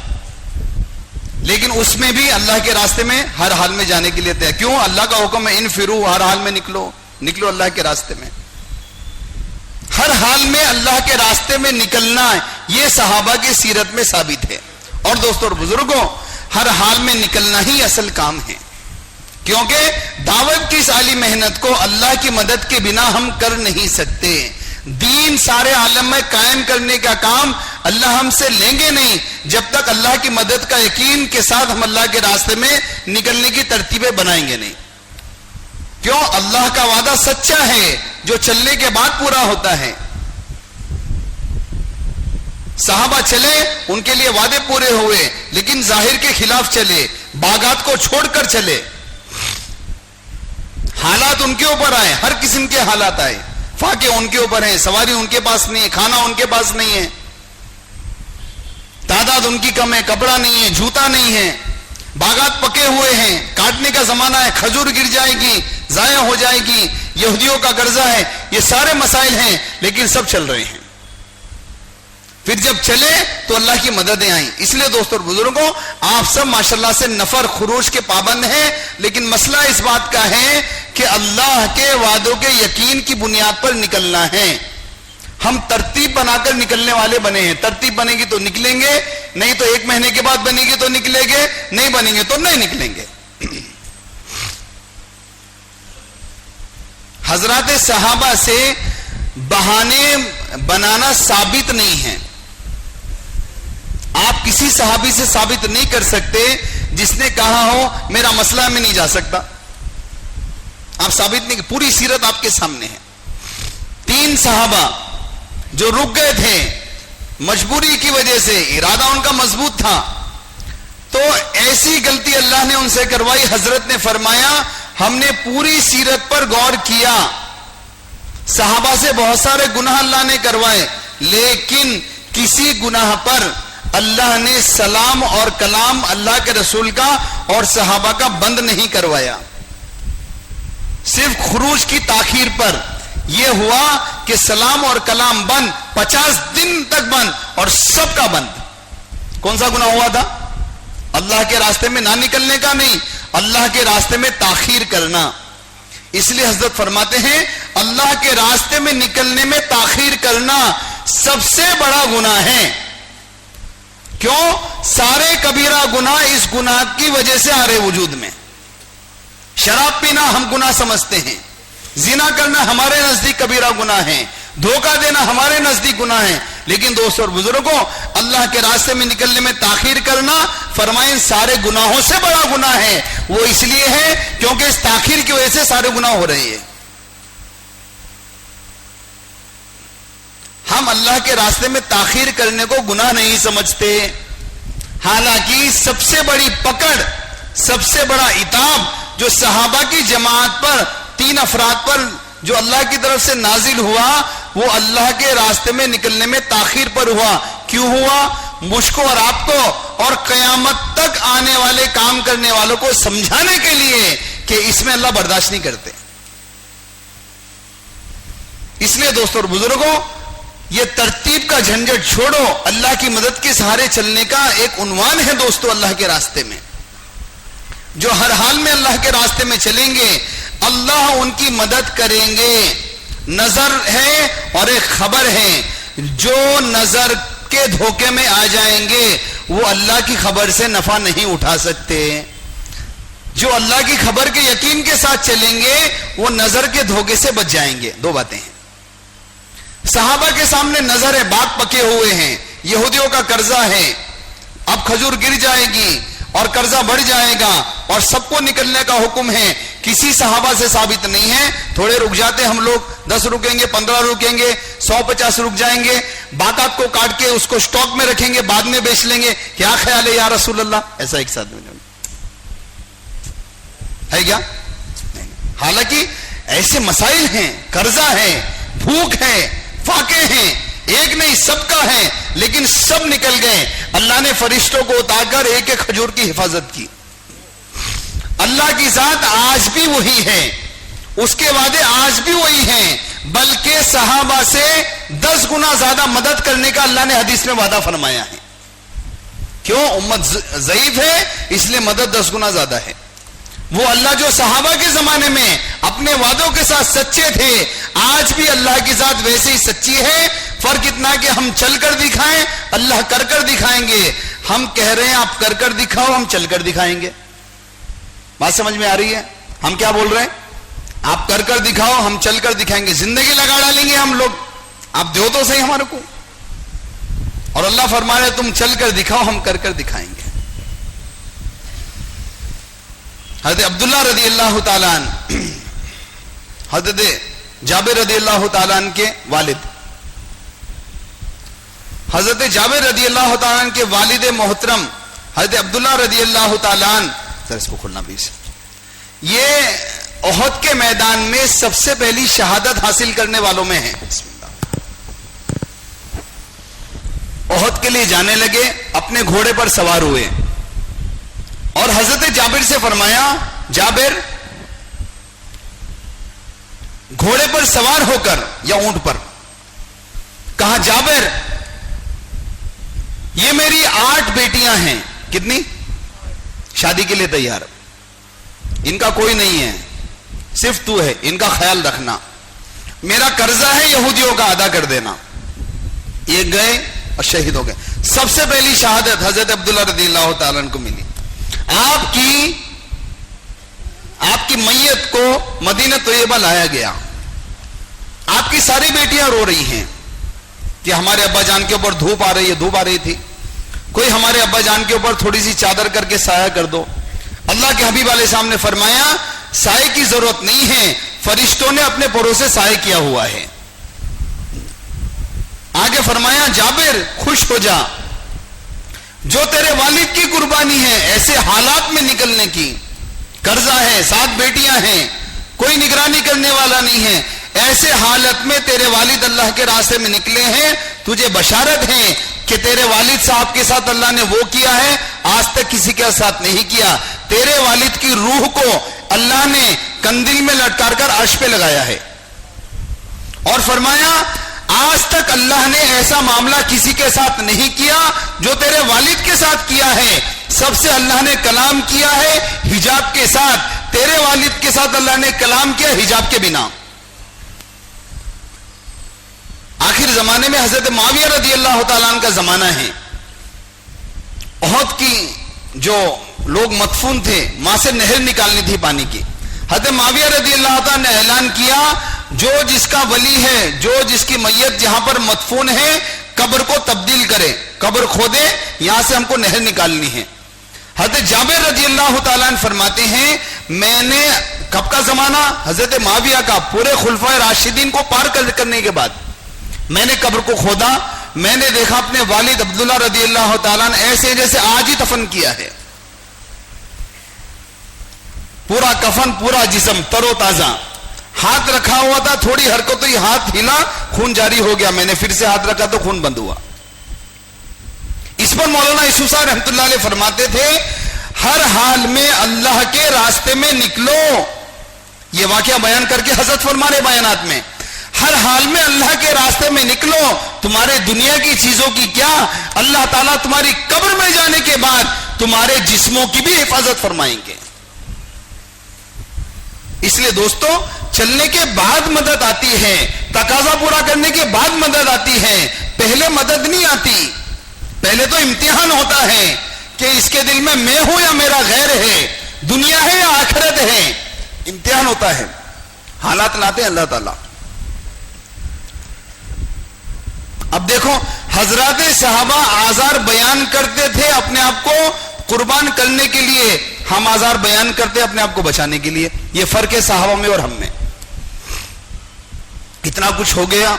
لیکن اس میں بھی اللہ کے راستے میں ہر حال میں جانے کے لیے تھے. کیوں؟ اللہ کا حکم ہے انفرو, ہر حال میں نکلو, نکلو اللہ کے راستے میں. ہر حال میں اللہ کے راستے میں نکلنا یہ صحابہ کی سیرت میں ثابت ہے. اور دوستوں اور بزرگوں, ہر حال میں نکلنا ہی اصل کام ہے, کیونکہ دعوت کی اس عالی محنت کو اللہ کی مدد کے بنا ہم کر نہیں سکتے. دین سارے عالم میں قائم کرنے کا کام اللہ ہم سے لیں گے نہیں جب تک اللہ کی مدد کا یقین کے ساتھ ہم اللہ کے راستے میں نکلنے کی ترتیبیں بنائیں گے نہیں. کیوں؟ اللہ کا وعدہ سچا ہے جو چلنے کے بعد پورا ہوتا ہے. صحابہ چلے, ان کے لیے وعدے پورے ہوئے, لیکن ظاہر کے خلاف چلے, باغات کو چھوڑ کر چلے. حالات ان کے اوپر آئے, ہر قسم کے حالات آئے. فاقے ان کے اوپر ہیں, سواری ان کے پاس نہیں ہے, کھانا ان کے پاس نہیں ہے, تعداد ان کی کم ہے, کپڑا نہیں ہے, جوتا نہیں ہے, باغات پکے ہوئے ہیں, کاٹنے کا زمانہ ہے, کھجور گر جائے گی, ضائع ہو جائے گی, یہودیوں کا قرضہ ہے, یہ سارے مسائل ہیں, لیکن سب چل رہے ہیں. پھر جب چلے تو اللہ کی مددیں آئیں. اس لیے دوستوں اور بزرگوں, آپ سب ماشاءاللہ سے نفر خروج کے پابند ہیں, لیکن مسئلہ اس بات کا ہے کہ اللہ کے وعدوں کے یقین کی بنیاد پر نکلنا ہے. ہم ترتیب بنا کر نکلنے والے بنے ہیں. ترتیب بنے گی تو نکلیں گے, نہیں تو ایک مہینے کے بعد بنے گی تو نکلیں گے, نہیں بنیں گے تو نہیں نکلیں گے. حضرات صحابہ سے بہانے بنانا ثابت نہیں ہے. آپ کسی صحابی سے ثابت نہیں کر سکتے جس نے کہا ہو میرا مسئلہ میں نہیں جا سکتا. آپ ثابت نہیں, پوری سیرت آپ کے سامنے ہے. 3 صحابہ جو رک گئے تھے مجبوری کی وجہ سے, ارادہ ان کا مضبوط تھا, تو ایسی غلطی اللہ نے ان سے کروائی. حضرت نے فرمایا ہم نے پوری سیرت پر غور کیا, صحابہ سے بہت سارے گناہ اللہ نے کروائے، لیکن کسی گناہ پر اللہ نے سلام اور کلام اللہ کے رسول کا اور صحابہ کا بند نہیں کروایا. صرف خروج کی تاخیر پر یہ ہوا کہ سلام اور کلام بند، 50 دن تک بند، اور سب کا بند. کون سا گناہ ہوا تھا؟ اللہ کے راستے میں نہ نکلنے کا نہیں، اللہ کے راستے میں تاخیر کرنا. اس لیے حضرت فرماتے ہیں اللہ کے راستے میں نکلنے میں تاخیر کرنا سب سے بڑا گناہ ہے. کیوں؟ سارے کبیرہ گناہ اس گناہ کی وجہ سے آ رہے وجود میں. شراب پینا ہم گناہ سمجھتے ہیں، زنا کرنا ہمارے نزدیک کبیرہ گناہ ہے، دھوکہ دینا ہمارے نزدیک گناہ ہے، لیکن دوستو اور بزرگوں، اللہ کے راستے میں نکلنے میں تاخیر کرنا فرمائیں ان سارے گناہوں سے بڑا گناہ ہے. وہ اس لیے ہے کیونکہ اس تاخیر کی وجہ سے سارے گناہ ہو رہے ہیں. ہم اللہ کے راستے میں تاخیر کرنے کو گناہ نہیں سمجھتے، حالانکہ سب سے بڑی پکڑ، سب سے بڑا عتاب جو صحابہ کی جماعت پر، 3 افراد پر جو اللہ کی طرف سے نازل ہوا، وہ اللہ کے راستے میں نکلنے میں تاخیر پر ہوا. کیوں ہوا؟ مجھ کو اور آپ کو اور قیامت تک آنے والے کام کرنے والوں کو سمجھانے کے لیے کہ اس میں اللہ برداشت نہیں کرتے. اس لیے دوستوں اور بزرگوں، یہ ترتیب کا جھنجٹ چھوڑو، اللہ کی مدد کے سہارے چلنے کا ایک عنوان ہے دوستو اللہ کے راستے میں. جو ہر حال میں اللہ کے راستے میں چلیں گے اللہ ان کی مدد کریں گے. نظر ہے اور ایک خبر ہے، جو نظر کے دھوکے میں آ جائیں گے وہ اللہ کی خبر سے نفع نہیں اٹھا سکتے. جو اللہ کی خبر کے یقین کے ساتھ چلیں گے وہ نظر کے دھوکے سے بچ جائیں گے. 2 باتیں ہیں. صحابہ کے سامنے نظر ہے، باغ پکے ہوئے ہیں، یہودیوں کا قرضہ ہے، اب کھجور گر جائے گی اور قرضہ بڑھ جائے گا اور سب کو نکلنے کا حکم ہے. کسی صحابہ سے ثابت نہیں ہے. تھوڑے رک جاتے ہم لوگ، 10 رکیں گے، 15 رکیں گے، 150 رک جائیں گے، باغات کو کاٹ کے اس کو سٹاک میں رکھیں گے، بعد میں بیچ لیں گے. کیا خیال ہے یا رسول اللہ؟ ایسا ایک ساتھ ہے کیا؟ حالانکہ ایسے مسائل ہیں، قرضہ ہے، بھوک ہے، فاقے ہیں، ایک نہیں سب کا ہے، لیکن سب نکل گئے. اللہ نے فرشتوں کو اتار کر ایک ایک کھجور کی حفاظت کی. اللہ کی ذات آج بھی وہی ہے، اس کے وعدے آج بھی وہی ہیں، بلکہ صحابہ سے 10 گنا زیادہ مدد کرنے کا اللہ نے حدیث میں وعدہ فرمایا ہے. کیوں؟ امت ضعیف ہے اس لیے مدد 10 گنا زیادہ ہے. وہ اللہ جو صحابہ کے زمانے میں اپنے وعدوں کے ساتھ سچے تھے، آج بھی اللہ کی ذات ویسے ہی سچی ہے. فرق اتنا کہ ہم چل کر دکھائیں، اللہ کر کر دکھائیں گے. ہم کہہ رہے ہیں آپ کر کر دکھاؤ، ہم چل کر دکھائیں گے. بات سمجھ میں آ رہی ہے؟ ہم کیا بول رہے ہیں؟ آپ کر کر دکھاؤ، ہم چل کر دکھائیں گے. زندگی لگا ڈالیں گے ہم لوگ، آپ دو تو صحیح ہمارے کو. اور اللہ فرما رہے تم چل کر دکھاؤ، ہم کر کر دکھائیں گے. حضرت عبداللہ رضی اللہ تعالیٰ عنہ، حضرت جابر رضی اللہ تعالیٰ عنہ کے والد، حضرت جابر رضی اللہ تعالیٰ عنہ کے والد محترم حضرت عبداللہ رضی اللہ تعالیٰ عنہ، سر اس کو کھولنا پلیز، یہ احد کے میدان میں سب سے پہلی شہادت حاصل کرنے والوں میں ہیں. بسم اللہ. احد کے لیے جانے لگے، اپنے گھوڑے پر سوار ہوئے اور حضرت جابر سے فرمایا، جابر گھوڑے پر سوار ہو کر یا اونٹ پر، کہا جابر یہ میری 8 بیٹیاں ہیں. کتنی؟ شادی کے لیے تیار. ان کا کوئی نہیں ہے، صرف تو ہے، ان کا خیال رکھنا. میرا قرضہ ہے یہودیوں کا، ادا کر دینا. یہ گئے اور شہید ہو گئے. سب سے پہلی شہادت حضرت عبداللہ رضی اللہ تعالیٰ عنہ کو ملی. آپ کی میت کو مدینہ طیبہ لایا گیا. آپ کی ساری بیٹیاں رو رہی ہیں کہ ہمارے ابا جان کے اوپر دھوپ آ رہی ہے. دھوپ آ رہی تھی، کوئی ہمارے ابا جان کے اوپر تھوڑی سی چادر کر کے سایہ کر دو. اللہ کے حبیب علیہ السلام نے فرمایا سائے کی ضرورت نہیں ہے، فرشتوں نے اپنے پروں سے سائے کیا ہوا ہے. آگے فرمایا جابر خوش ہو جا، جو تیرے والد کی قربانی ہے ایسے حالات میں نکلنے کی. قرضہ ہے، 7 بیٹیاں ہیں، کوئی نگرانی کرنے والا نہیں ہے، ایسے حالت میں تیرے والد اللہ کے راستے میں نکلے ہیں، تجھے بشارت ہے کہ تیرے والد صاحب کے ساتھ اللہ نے وہ کیا ہے آج تک کسی کے ساتھ نہیں کیا. تیرے والد کی روح کو اللہ نے کندل میں لٹکا کر عرش پہ لگایا ہے، اور فرمایا آج تک اللہ نے ایسا معاملہ کسی کے ساتھ نہیں کیا جو تیرے والد کے ساتھ کیا ہے. سب سے اللہ نے کلام کیا ہے حجاب کے ساتھ، تیرے والد کے ساتھ اللہ نے کلام کیا حجاب کے بنا. آخر زمانے میں حضرت معاویہ رضی اللہ تعالیٰ عنہ کا زمانہ ہے. احد کی جو لوگ مدفون تھے، وہاں سے نہر نکالنی تھی پانی کی. حضرت معاویہ رضی اللہ تعالیٰ نے اعلان کیا جو جس کا ولی ہے، جو جس کی میت جہاں پر مدفون ہے، قبر کو تبدیل کرے، قبر کھودے، یہاں سے ہم کو نہر نکالنی ہے. حضرت جابر رضی اللہ تعالیٰ عنہ فرماتے ہیں میں نے کب کا زمانہ حضرت معاویہ کا، پورے خلفائے راشدین کو پار کرنے کے بعد میں نے قبر کو کھودا، میں نے دیکھا اپنے والد عبداللہ رضی اللہ تعالیٰ عنہ ایسے جیسے آج ہی دفن کیا ہے. پورا کفن، پورا جسم تر و تازہ، ہاتھ رکھا ہوا تھا، تھوڑی حرکت ہوئی ہاتھ ہلا، خون جاری ہو گیا. میں نے پھر سے ہاتھ رکھا تو خون بند ہوا. اس پر مولانا یوسف صاحب رحمۃ اللہ علیہ فرماتے تھے ہر حال میں اللہ کے راستے میں نکلو. یہ واقعہ بیان کر کے حضرت فرما رہے بیانات میں، ہر حال میں اللہ کے راستے میں نکلو. تمہارے دنیا کی چیزوں کی کیا، اللہ تعالیٰ تمہاری قبر میں جانے کے بعد تمہارے جسموں کی بھی حفاظت فرمائیں گے. اس لیے دوستو چلنے کے بعد مدد آتی ہے، تقاضا پورا کرنے کے بعد مدد آتی ہے، پہلے مدد نہیں آتی. پہلے تو امتحان ہوتا ہے کہ اس کے دل میں میں ہوں یا میرا غیر ہے، دنیا ہے یا آخرت ہے، امتحان ہوتا ہے. حالات لاتے ہیں اللہ تعالیٰ. اب دیکھو حضرات صحابہ آزار بیان کرتے تھے اپنے آپ کو قربان کرنے کے لیے، ہم آزار بیان کرتے اپنے آپ کو بچانے کے لیے. یہ فرق ہے صحابہ میں اور ہم میں. اتنا کچھ ہو گیا.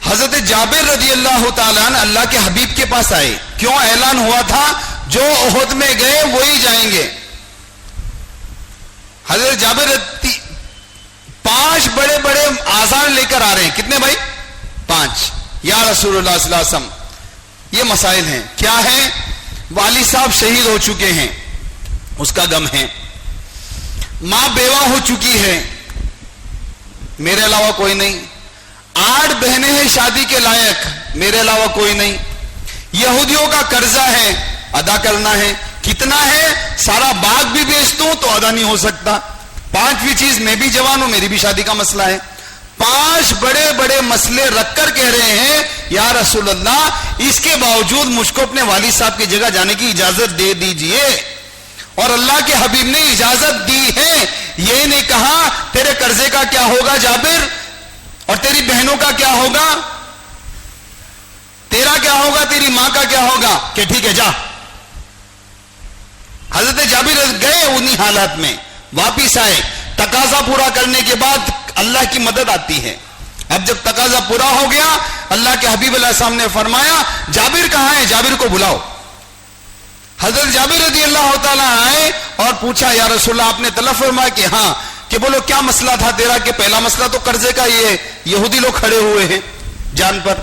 حضرت جابر رضی اللہ تعالیٰ عنہ اللہ کے حبیب کے پاس آئے. کیوں؟ اعلان ہوا تھا جو احد میں گئے وہی جائیں گے. حضرت جابر 5 بڑے بڑے آزار لے کر آ رہے ہیں. کتنے بھائی؟ 5. یا رسول اللہ صلی اللہ علیہ وسلم یہ مسائل ہیں. کیا ہے؟ والد صاحب شہید ہو چکے ہیں، اس کا غم ہے. ماں بیوہ ہو چکی ہے، میرے علاوہ کوئی نہیں. 8 بہنیں ہیں شادی کے لائق، میرے علاوہ کوئی نہیں. یہودیوں کا قرضہ ہے، ادا کرنا ہے. کتنا ہے؟ سارا باغ بھی بیچ دوں تو ادا نہیں ہو سکتا. 5ویں چیز میں بھی جوان ہوں، میری بھی شادی کا مسئلہ ہے. 5 بڑے بڑے مسئلے رکھ کر کہہ رہے ہیں یا رسول اللہ اس کے باوجود مجھ کو اپنے والد صاحب کی جگہ جانے کی اجازت دے دیجئے. اور اللہ کے حبیب نے اجازت دی ہے. یہ نہیں کہا تیرے قرضے کا کیا ہوگا جابر، اور تیری بہنوں کا کیا ہوگا، تیرا کیا ہوگا، تیری ماں کا کیا ہوگا، کہ ٹھیک ہے جا. حضرت جابر گئے انہی حالات میں، واپس آئے. تقاضا پورا کرنے کے بعد اللہ کی مدد آتی ہے. اب جب تقاضا پورا ہو گیا اللہ کے حبیب علیہ السلام نے فرمایا جابر کہاں ہے، جابر کو بلاؤ. حضرت جابر رضی اللہ تعالیٰ آئے اور پوچھا یا رسول اللہ آپ نے طلب فرمایا کہ ہاں. کہ بولو کیا مسئلہ تھا تیرا؟ کہ پہلا مسئلہ تو قرضے کا، یہ یہودی لوگ کھڑے ہوئے ہیں جان پر.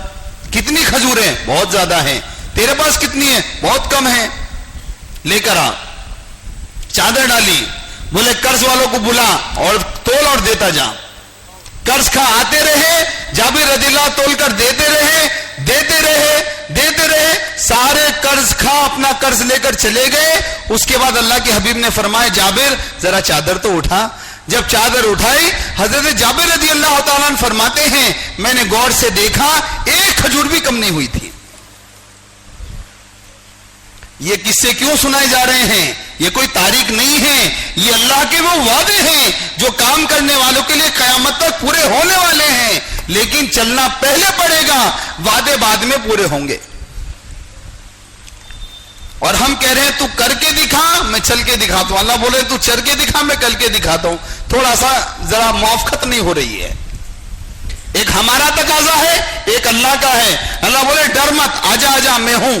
کتنی کھجوریں؟ بہت زیادہ ہیں. تیرے پاس کتنی ہیں؟ بہت کم ہیں. لے کر آ. چادر ڈالی. بولے قرض والوں کو بلا اور تول اور دیتا جا. قرض کھا آتے رہے، جابر رضی اللہ تول کر دیتے رہے، دیتے رہے، دیتے رہے. سارے قرض کھا اپنا قرض لے کر چلے گئے. اس کے بعد اللہ کے حبیب نے فرمایا جابر ذرا چادر تو اٹھا. جب چادر اٹھائی حضرت جابر رضی اللہ تعالیٰ عنہ فرماتے ہیں میں نے غور سے دیکھا 1 کھجور بھی کم نہیں ہوئی تھی. یہ قصے کیوں سنائے جا رہے ہیں؟ یہ کوئی تاریخ نہیں ہے، یہ اللہ کے وہ وعدے ہیں جو کام کرنے والوں کے لیے قیامت تک پورے ہونے والے ہیں. لیکن چلنا پہلے پڑے گا، وعدے بعد میں پورے ہوں گے. اور ہم کہہ رہے ہیں تو کر کے دکھا میں چل کے دکھاتا ہوں. اللہ بولے تو چل کے دکھا میں کل کے دکھاتا ہوں. تھوڑا سا ذرا موافقت نہیں ہو رہی ہے. ایک ہمارا تقاضا ہے، ایک اللہ کا ہے. اللہ بولے ڈر مت، آجا آجا میں ہوں.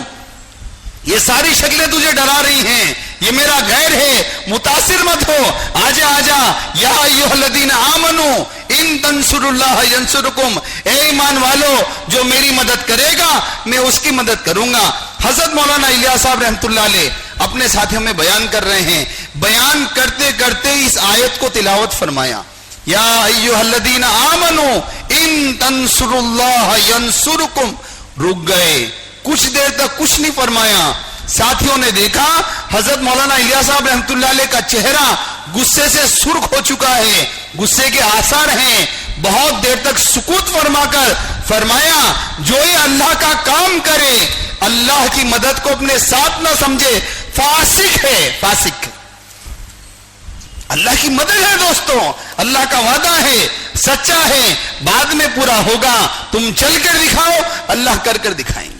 یہ ساری شکلیں تجھے ڈرا رہی ہیں، یہ میرا غیر ہے، متاثر مت ہو، آجا آجا. یا ایھا الذین آمنو ان تنصروا ینصرکم، اے ایمان والو جو میری مدد کرے گا میں اس کی مدد کروں گا۔ حضرت مولانا الیاس صاحب رحمۃ اللہ علیہ اپنے ساتھیوں میں بیان کر رہے ہیں، بیان کرتے کرتے اس آیت کو تلاوت فرمایا، یا ایھا الذین آمنوا ان تنصروا اللہ ینصرکم، رک گئے، کچھ دیر تک کچھ نہیں فرمایا۔ ساتھیوں نے دیکھا حضرت مولانا الیاس صاحب رحمۃ اللہ علیہ کا چہرہ غصے سے سرخ ہو چکا ہے، غصے کے آثار ہیں، بہت دیر تک سکوت فرما کر فرمایا، جو یہ اللہ کا کام کرے، اللہ کی مدد کو اپنے ساتھ نہ سمجھے، فاسق ہے، فاسق۔ اللہ کی مدد ہے دوستوں، اللہ کا وعدہ ہے، سچا ہے، بعد میں پورا ہوگا، تم چل کر دکھاؤ، اللہ کر کر دکھائیں گے۔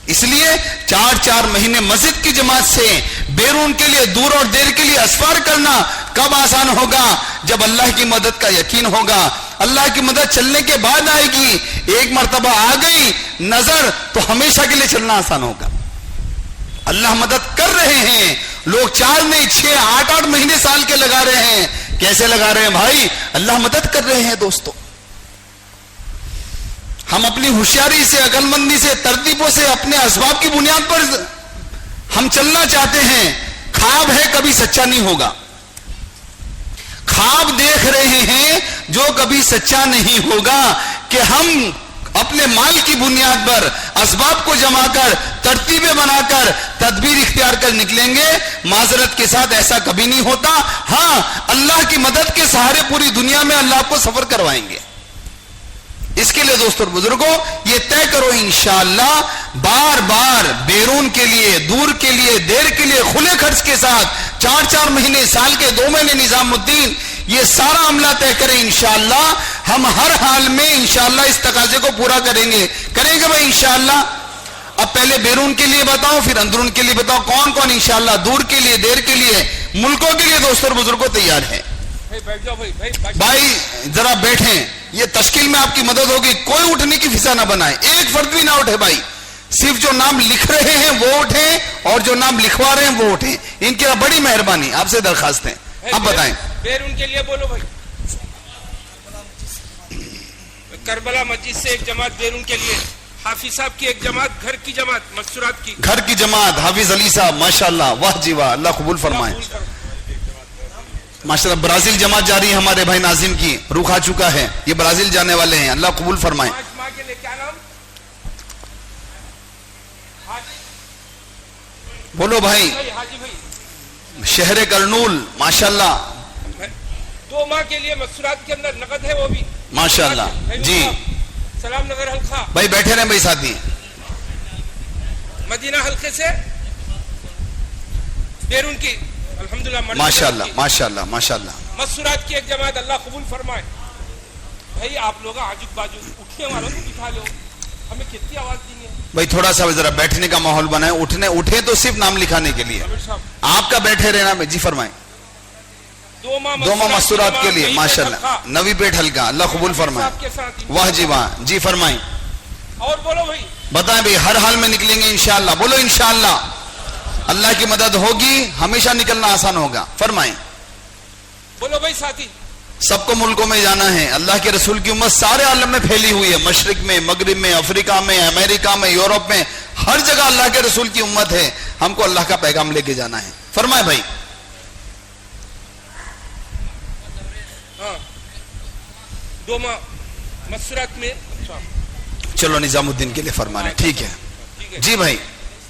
اس لیے 4 مہینے مسجد کی جماعت سے بیرون کے لیے، دور اور دیر کے لیے اسفار کرنا کب آسان ہوگا؟ جب اللہ کی مدد کا یقین ہوگا۔ اللہ کی مدد چلنے کے بعد آئے گی، ایک مرتبہ آ گئی نظر تو ہمیشہ کے لیے چلنا آسان ہوگا۔ اللہ مدد کر رہے ہیں، لوگ 4 نہیں 6 8 مہینے سال کے لگا رہے ہیں۔ کیسے لگا رہے ہیں بھائی؟ اللہ مدد کر رہے ہیں دوستوں۔ ہم اپنی ہوشیاری سے، عقل مندی سے، ترتیبوں سے، اپنے اسباب کی بنیاد پر ہم چلنا چاہتے ہیں، خواب ہے کبھی سچا نہیں ہوگا، خواب دیکھ رہے ہیں جو کبھی سچا نہیں ہوگا کہ ہم اپنے مال کی بنیاد پر اسباب کو جمع کر، ترتیبیں بنا کر، تدبیر اختیار کر نکلیں گے، معذرت کے ساتھ ایسا کبھی نہیں ہوتا۔ ہاں، اللہ کی مدد کے سہارے پوری دنیا میں اللہ آپ کو سفر کروائیں گے۔ اس کے لیے دوستوں اور بزرگوں یہ طے کرو انشاءاللہ بار بار بیرون کے لیے، دور کے لیے، دیر کے لیے کھلے خرچ کے ساتھ 4 مہینے، سال کے 2 مہینے نظام الدین یہ سارا عملہ طے کریں انشاءاللہ۔ ہم ہر حال میں انشاءاللہ اس تقاضے کو پورا کریں گے بھائی انشاءاللہ۔ اب پہلے بیرون کے لیے بتاؤ، پھر اندرون کے لیے بتاؤ، کون کون انشاءاللہ دور کے لیے، دیر کے لیے، ملکوں کے لیے دوستوں اور بزرگوں تیار ہیں؟ بھائی ذرا بیٹھیں، یہ تشکیل میں آپ کی مدد ہوگی، کوئی اٹھنے کی فضا نہ بنائے، ایک فرد بھی نہ اٹھے بھائی، صرف جو نام لکھ رہے ہیں وہ اٹھیں اور جو نام لکھوا رہے ہیں وہ اٹھیں، ان کی بڑی مہربانی آپ سے درخواست ہے۔ اب بتائیں بیرون کے لیے بولو بھائی۔ کربلا مسجد سے ایک جماعت بیرون کے لیے، حافظ صاحب کی ایک جماعت، گھر کی جماعت، مقصورات کی گھر کی جماعت، حافظ علی صاحب ماشاءاللہ، واہ جی واہ، اللہ قبول فرمائے ماشاءاللہ۔ برازیل جماعت جاری ہے ہمارے بھائی ناظم کی، رخ آ چکا ہے، یہ برازیل جانے والے ہیں، اللہ قبول فرمائے۔ 5 ماہ کے لیے کیا نام؟ بولو بھائی، حاجی بھائی شہر کرنول ماشاءاللہ، 2 ماہ کے لیے مقصورات کے اندر نقد ہے وہ بھی ماشاءاللہ جی۔ سلام نگر حلقہ بھائی بیٹھے رہیں بھائی ساتھی، مدینہ حلقے سے بیرون کی الحمدللہ ماشاءاللہ ماشاءاللہ ماشاءاللہ۔ مقصورات کی ایک جماعت، اللہ قبول فرمائے۔ بھائی آپ لوگ آجو باجو اٹھنے والوں کو بٹھا لو، ہمیں کتنی آواز دینی ہے بھائی، تھوڑا سا ذرا بیٹھنے کا ماحول بنائیں، اٹھے تو صرف نام لکھانے کے لیے، آپ کا بیٹھے رہنا میں جی فرمائیں۔ 2 ماہ مستورات کے لیے ماشاءاللہ، نوی پیٹ حلقہ، اللہ قبول فرمائے، واہ جی واہ جی فرمائیں۔ اور بولو بھائی، بتائیں بھائی، ہر حال میں نکلیں گے انشاءاللہ، بولو انشاءاللہ، اللہ کی مدد ہوگی، ہمیشہ نکلنا آسان ہوگا، فرمائیں۔ بولو بھائی ساتھی، سب کو ملکوں میں جانا ہے، اللہ کے رسول کی امت سارے عالم میں پھیلی ہوئی ہے، مشرق میں، مغرب میں، افریقہ میں، امریکہ میں، یورپ میں، ہر جگہ اللہ کے رسول کی امت ہے، ہم کو اللہ کا پیغام لے کے جانا ہے، فرمائیں بھائی۔ 2 ماہ مقصورات میں، چلو نظام الدین کے لیے فرما رہے ہیں، ٹھیک ہے جی بھائی۔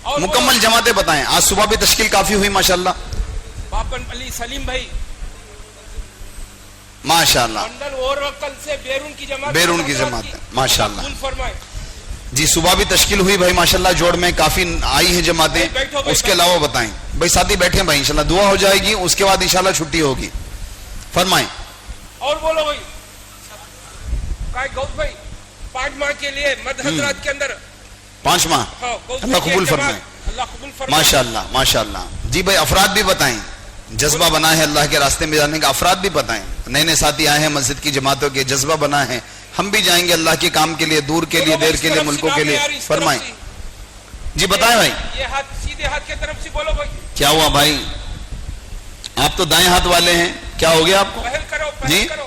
اور مکمل جماعتیں بتائیں، آج صبح بھی تشکیل کافی ہوئی ماشاءاللہ باپن علی سلیم بھائی ماشاءاللہ، منڈل اور کل سے بیرون کی جماعت، بیرون کی جماعت ماشاءاللہ قبول فرمائے۔ جی، صبح بھی تشکیل ہوئی بھائی ماشاءاللہ، جوڑ میں کافی آئی ہیں جماعتیں، اس کے علاوہ بتائیں بھائی، ساتھی بیٹھیں بھائی، انشاءاللہ دعا ہو جائے گی، اس کے بعد انشاءاللہ چھٹی ہوگی، فرمائیں۔ اور بولو بھائی گوت بھائی، 5 ماہ کے لیے مد حضرات کے اندر 5 ماہ، اللہ قبول فرمائے ماشاءاللہ ماشاءاللہ جی بھائی۔ افراد بھی بتائیں، جذبہ بنا ہے اللہ کے راستے میں جانے کا، افراد بھی بتائیں، نئے نئے ساتھی آئے ہیں مسجد کی جماعتوں کے، جذبہ بنا ہے، ہم بھی جائیں گے اللہ کے کام کے لیے، دور کے لیے، دیر کے لیے، ملکوں کے لیے، فرمائیں جی، بتائیں بھائی۔ یہ ہاتھ سیدھے ہاتھ کی طرف سے بولو بھائی۔ کیا ہوا بھائی، آپ تو دائیں ہاتھ والے ہیں، کیا ہو گیا آپ کو پہل کرو، جی؟ پہل کرو۔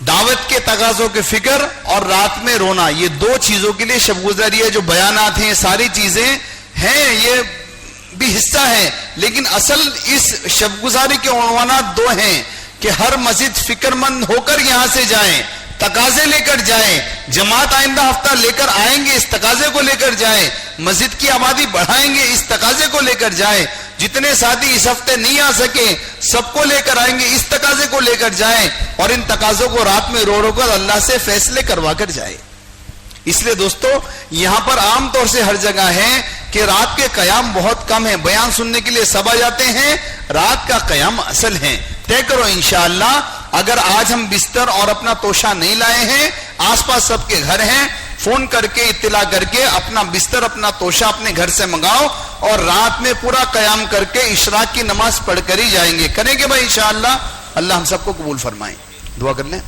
دعوت کے تقاضوں کی فکر اور رات میں رونا، یہ دو چیزوں کے لیے شب گزاری ہے. جو بیانات ہیں ساری چیزیں ہیں یہ بھی حصہ ہے، لیکن اصل اس شب گزاری کے عنوانات دو ہیں کہ ہر مسجد فکر مند ہو کر یہاں سے جائیں، تقاضے لے کر جائیں. جماعت آئندہ ہفتہ لے کر آئیں گے، اس تقاضے کو لے کر جائیں. مسجد کی آبادی بڑھائیں گے، اس تقاضے کو لے کر جائیں. جتنے ساتھی اس ہفتے نہیں آ سکے سب کو لے کر آئیں گے، اس تقاضے کو لے کر جائیں. اور ان تقاضوں کو رات میں رو رو کر اللہ سے فیصلے کروا کر جائیں. اس لیے دوستو یہاں پر عام طور سے ہر جگہ ہے کہ رات کے قیام بہت کم ہیں. بیان سننے کے لیے سب آ جاتے ہیں، رات کا قیام اصل ہے. طے کرو انشاءاللہ. اگر آج ہم بستر اور اپنا توشہ نہیں لائے ہیں، آس پاس سب کے گھر ہیں، فون کر کے اطلاع کر کے اپنا بستر اپنا توشہ اپنے گھر سے منگاؤ اور رات میں پورا قیام کر کے اشراق کی نماز پڑھ کر ہی جائیں گے. کریں گے بھائی انشاءاللہ. اللہ ہم سب کو قبول فرمائیں. دعا کر لیں.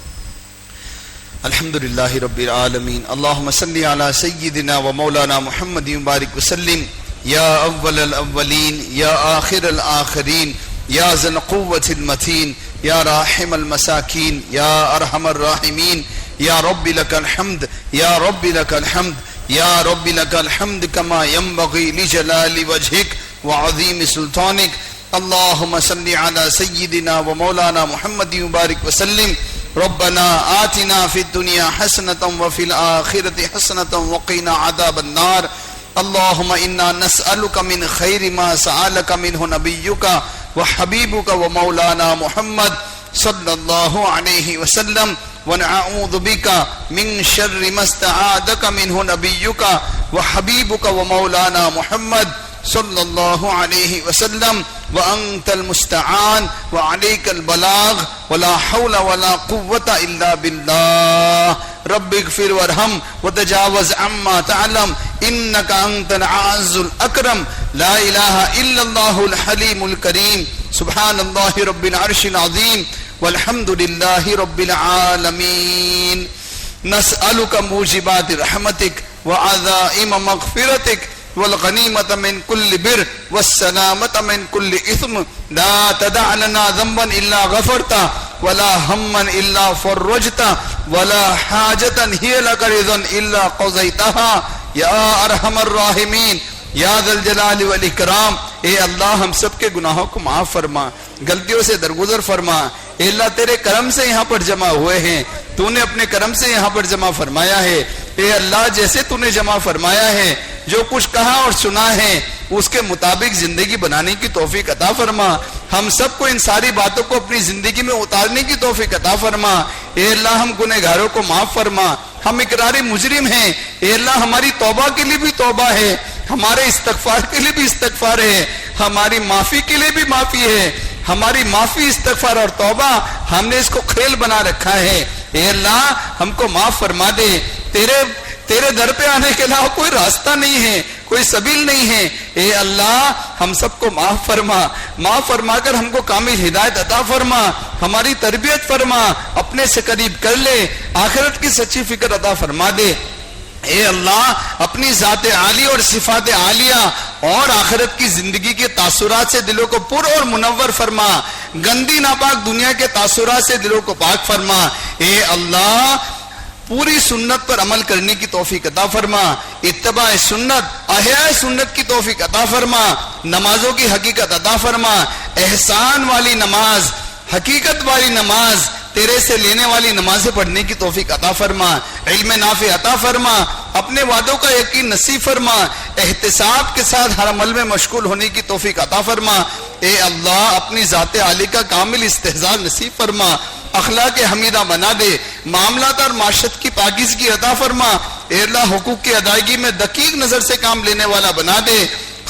الحمدللہ رب العالمین. اللہم صلی علی سیدنا و مولانا محمد مبارک وسلم. یا اول الاولین یا آخر الآخرین یا ذی القوة المتین یا راحم المساکین یا ارحم الراحمین. یا رب لک الحمد یا رب لک الحمد یا رب لک الحمد کما ينبغی لجلال وجهک وعظیم سلطانک. اللہم صلی علی سیدنا و مولانا محمد مبارک وسلم. ربنا آتنا فی الدنیا حسنة وفی الآخرة حسنة وقنا عذاب النار. اللہم انا نسألک من خیر ما سألک منہ نبیک وحبیبک ومولانا محمد صلی اللہ علیہ وسلم ونعوذ بک من شر ما استعاذک منہ نبیک وحبیبک ومولانا محمد صلی اللہ علیہ وسلم. وانت المستعان وعليك البلاغ ولا حول ولا قوة الا بالله. رب اغفر وارحم وتجاوز عما تعلم انك انت العز الاكرم. لا اله الا الله الحليم الكريم. سبحان الله رب العرش العظيم والحمد لله رب العالمين. نسألك موجبات رحمتك وعزائم مغفرتك والغنیمت من کل بر والسلامت من کل اثم. لا تدع لنا ذنبا الا غفرتا ولا ہما الا فرجتا ولا حاجتا ہی لک رضا الا قضیتها یا ارحم الراحمین یا ذا الجلال والاکرام. اے اللہ ہم سب کے گناہوں کو معاف فرما، غلطیوں سے درگزر فرما. اے اللہ تیرے کرم سے یہاں پر جمع ہوئے ہیں، تو نے اپنے کرم سے یہاں پر جمع فرمایا ہے. اے اللہ جیسے تو نے جمع فرمایا ہے، جو کچھ کہا اور سنا ہے اس کے مطابق زندگی بنانے کی توفیق عطا فرما. ہم سب کو ان ساری باتوں کو اپنی زندگی میں اتارنے کی توفیق عطا فرما. اے اللہ ہم گنہگاروں کو معاف فرما. ہم اقراری مجرم ہیں. اے اللہ ہماری توبہ کے لیے بھی توبہ ہے، ہمارے استغفار کے لیے بھی استغفار ہے، ہماری معافی کے لیے بھی معافی ہے. ہماری معافی، استغفار اور توبہ ہم نے اس کو کھیل بنا رکھا ہے. اے اللہ ہم کو معاف فرما دے. تیرے در پہ آنے کے علاوہ کوئی راستہ نہیں ہے، کوئی سبیل نہیں ہے. اے اللہ ہم سب کو معاف فرما. معاف فرما کر ہم کو کامل ہدایت عطا فرما، ہماری تربیت فرما، اپنے سے قریب کر لے، آخرت کی سچی فکر عطا فرما دے. اے اللہ اپنی ذات عالی اور صفات عالیہ اور آخرت کی زندگی کے تاثرات سے دلوں کو پر اور منور فرما. گندی ناپاک دنیا کے تاثرات سے دلوں کو پاک فرما. اے اللہ پوری سنت پر عمل کرنے کی توفیق عطا فرما. اتباع سنت، احیاء سنت کی توفیق عطا فرما. نمازوں کی حقیقت عطا فرما. احسان والی نماز، حقیقت والی نماز، تیرے سے لینے والی نمازیں پڑھنے کی توفیق عطا فرما. علم نافع عطا فرما. اپنے وعدوں کا یقین نصیب فرما. احتساب کے ساتھ ہر عمل میں مشغول ہونے کی توفیق عطا فرما. اے اللہ اپنی ذات عالی کا کامل استحضار نصیب فرما. اخلاق حمیدہ بنا دے. معاملات اور معاشرت کی پاکیزگی عطا فرما. اے اللہ حقوق کی ادائیگی میں دقیق نظر سے کام لینے والا بنا دے.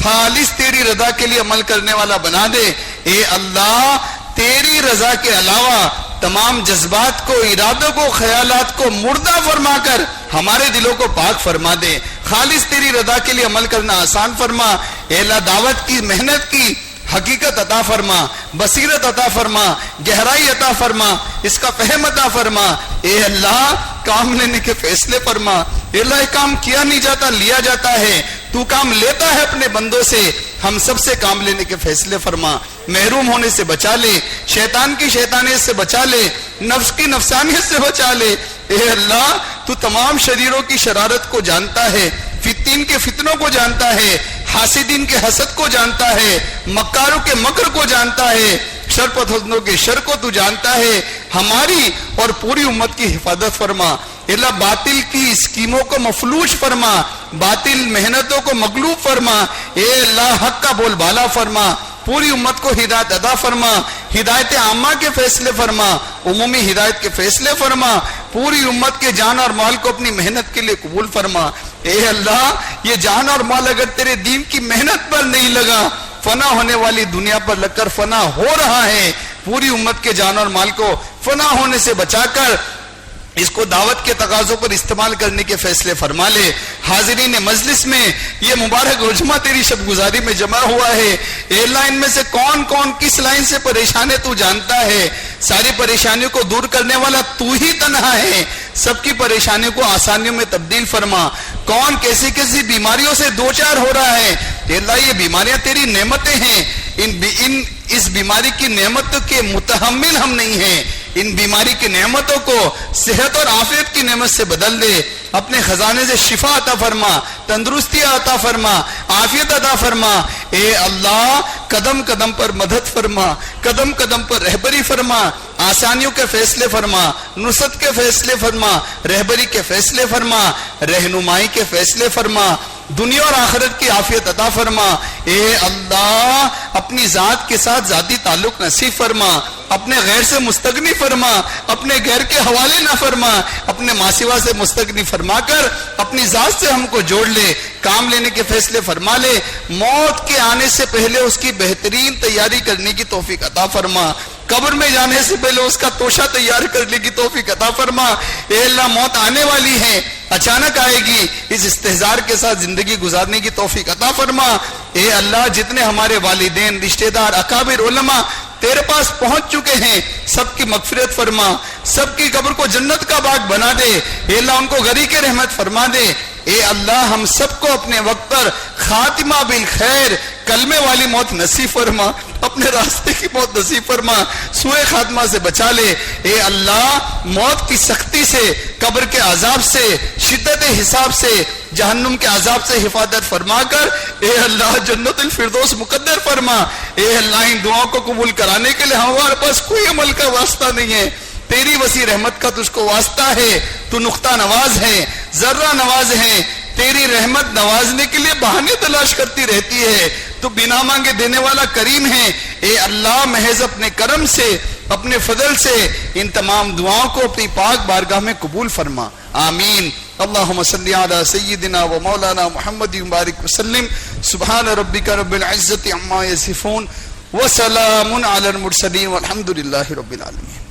خالص تیری رضا کے لیے عمل کرنے والا بنا دے. اے اللہ تیری رضا کے علاوہ تمام جذبات کو، ارادوں کو، خیالات کو مردہ فرما کر ہمارے دلوں کو پاک فرما دے. خالص تیری رضا کے لیے عمل کرنا آسان فرما. اے اللہ دعوت کی، محنت کی حقیقت عطا فرما، بصیرت عطا فرما، گہرائی عطا فرما، اس کا فہم عطا فرما. اے اللہ کام لینے کے فیصلے فرما. اے اللہ کام کیا نہیں جاتا، لیا جاتا ہے. تو کام لیتا ہے اپنے بندوں سے. ہم سب سے کام لینے کے فیصلے فرما. محروم ہونے سے بچا لے، شیطان کی شیطانیت سے بچا لے. نفس کی نفسانیت سے بچا لے۔ اے اللہ تو تمام شریروں کی شرارت کو جانتا ہے، فتین کے فتنوں کو جانتا ہے، حاسدین کے حسد کو جانتا ہے، مکاروں کے مکر کو جانتا ہے، شر پسندوں کے شر کو تو جانتا ہے۔ ہماری اور پوری امت کی حفاظت فرما۔ اللہ باطل کی اسکیموں کو مفلوج فرما، باطل محنتوں کو مغلوب فرما۔ اے اللہ حق کا بول بالا فرما، پوری امت کو ہدایت عطا فرما، ہدایت عامہ کے فیصلے فرما، عمومی ہدایت کے فیصلے فرما، پوری امت کے جان اور مال کو اپنی محنت کے لیے قبول فرما۔ اے اللہ یہ جان اور مال اگر تیرے دین کی محنت پر نہیں لگا، فنا ہونے والی دنیا پر لگ کر فنا ہو رہا ہے، پوری امت کے جان اور مال کو فنا ہونے سے بچا کر اس کو دعوت کے تقاضوں پر استعمال کرنے کے فیصلے فرما لے۔ حاضرین مجلس میں یہ مبارک رجمہ تیری شب گزاری میں جمع ہوا ہے، اے اللہ ان میں سے کون کون کس لائن سے پریشان ہے تو جانتا ہے، ساری پریشانیوں کو دور کرنے والا تو ہی تنہا ہے، سب کی پریشانیوں کو آسانیوں میں تبدیل فرما۔ کون کیسی کیسی بیماریوں سے دوچار ہو رہا ہے، اے اللہ یہ بیماریاں تیری نعمتیں ہیں، اس بیماری کی نعمت کے متحمل ہم نہیں ہیں، ان بیماری کی نعمتوں کو صحت اور عافیت کی نعمت سے بدل دے، اپنے خزانے سے شفا عطا فرما، تندرستی عطا فرما، عافیت عطا فرما۔ اے اللہ قدم قدم پر مدد فرما، قدم قدم پر رہبری فرما، آسانیوں کے فیصلے فرما، نصرت کے فیصلے فرما، رہبری کے فیصلے فرما، رہنمائی کے فیصلے فرما، دنیا اور آخرت کی عافیت عطا فرما۔ اے اللہ اپنی ذات کے ساتھ ذاتی تعلق نصیب فرما، اپنے غیر سے مستغنی فرما، اپنے غیر کے حوالے نہ فرما، اپنے ماسوا سے مستغنی فرما کر اپنی ذات سے ہم کو جوڑ لے، کام لینے کے فیصلے فرما لے، موت کے آنے سے پہلے اس کی بہترین تیاری کرنے کی توفیق عطا فرما، قبر میں جانے سے پہلے اس کا توشہ تیار کرنے کی توفیق عطا فرما۔ اے اللہ موت آنے والی ہے، اچانک آئے گی، اس استحضار کے ساتھ زندگی گزارنے کی توفیق عطا فرما۔ اے اللہ جتنے ہمارے والدین، رشتہ دار، اکابر، علماء تیرے پاس پہنچ چکے ہیں، سب کی مغفرت فرما، سب کی قبر کو جنت کا باغ بنا دے، اے اللہ ان کو غریق رحمت فرما دے۔ اے اللہ ہم سب کو اپنے وقت پر خاتمہ بالخیر، کلمے والی موت نصیب فرما، اپنے راستے کی موت نصیب فرما، سوء خاتمہ سے بچا لے۔ اے اللہ موت کی سختی سے، قبر کے عذاب سے، شدت حساب سے، جہنم کے عذاب سے حفاظت فرما کر اے اللہ جنت الفردوس مقدر فرما۔ اے اللہ ان دعاؤں کو قبول کرانے کے لیے ہمارے پاس کوئی عمل کا واسطہ نہیں ہے، تیری وسیع رحمت کا تجھ کو واسطہ ہے، تو نقطہ نواز ہے، ذرہ نواز ہے، تیری رحمت نوازنے کے لیے بہانے تلاش کرتی رہتی ہے، تو بنا مانگے دینے والا کریم ہے۔ اے اللہ محض اپنے کرم سے، اپنے فضل سے ان تمام دعاؤں کو اپنی پاک بارگاہ میں قبول فرما، آمین۔ اللہم صلی علی سیدنا و مولانا محمد مبارک وسلم۔ سبحان ربک رب العزت عما یصفون وسلام علی المرسلین والحمد للہ رب العالمین۔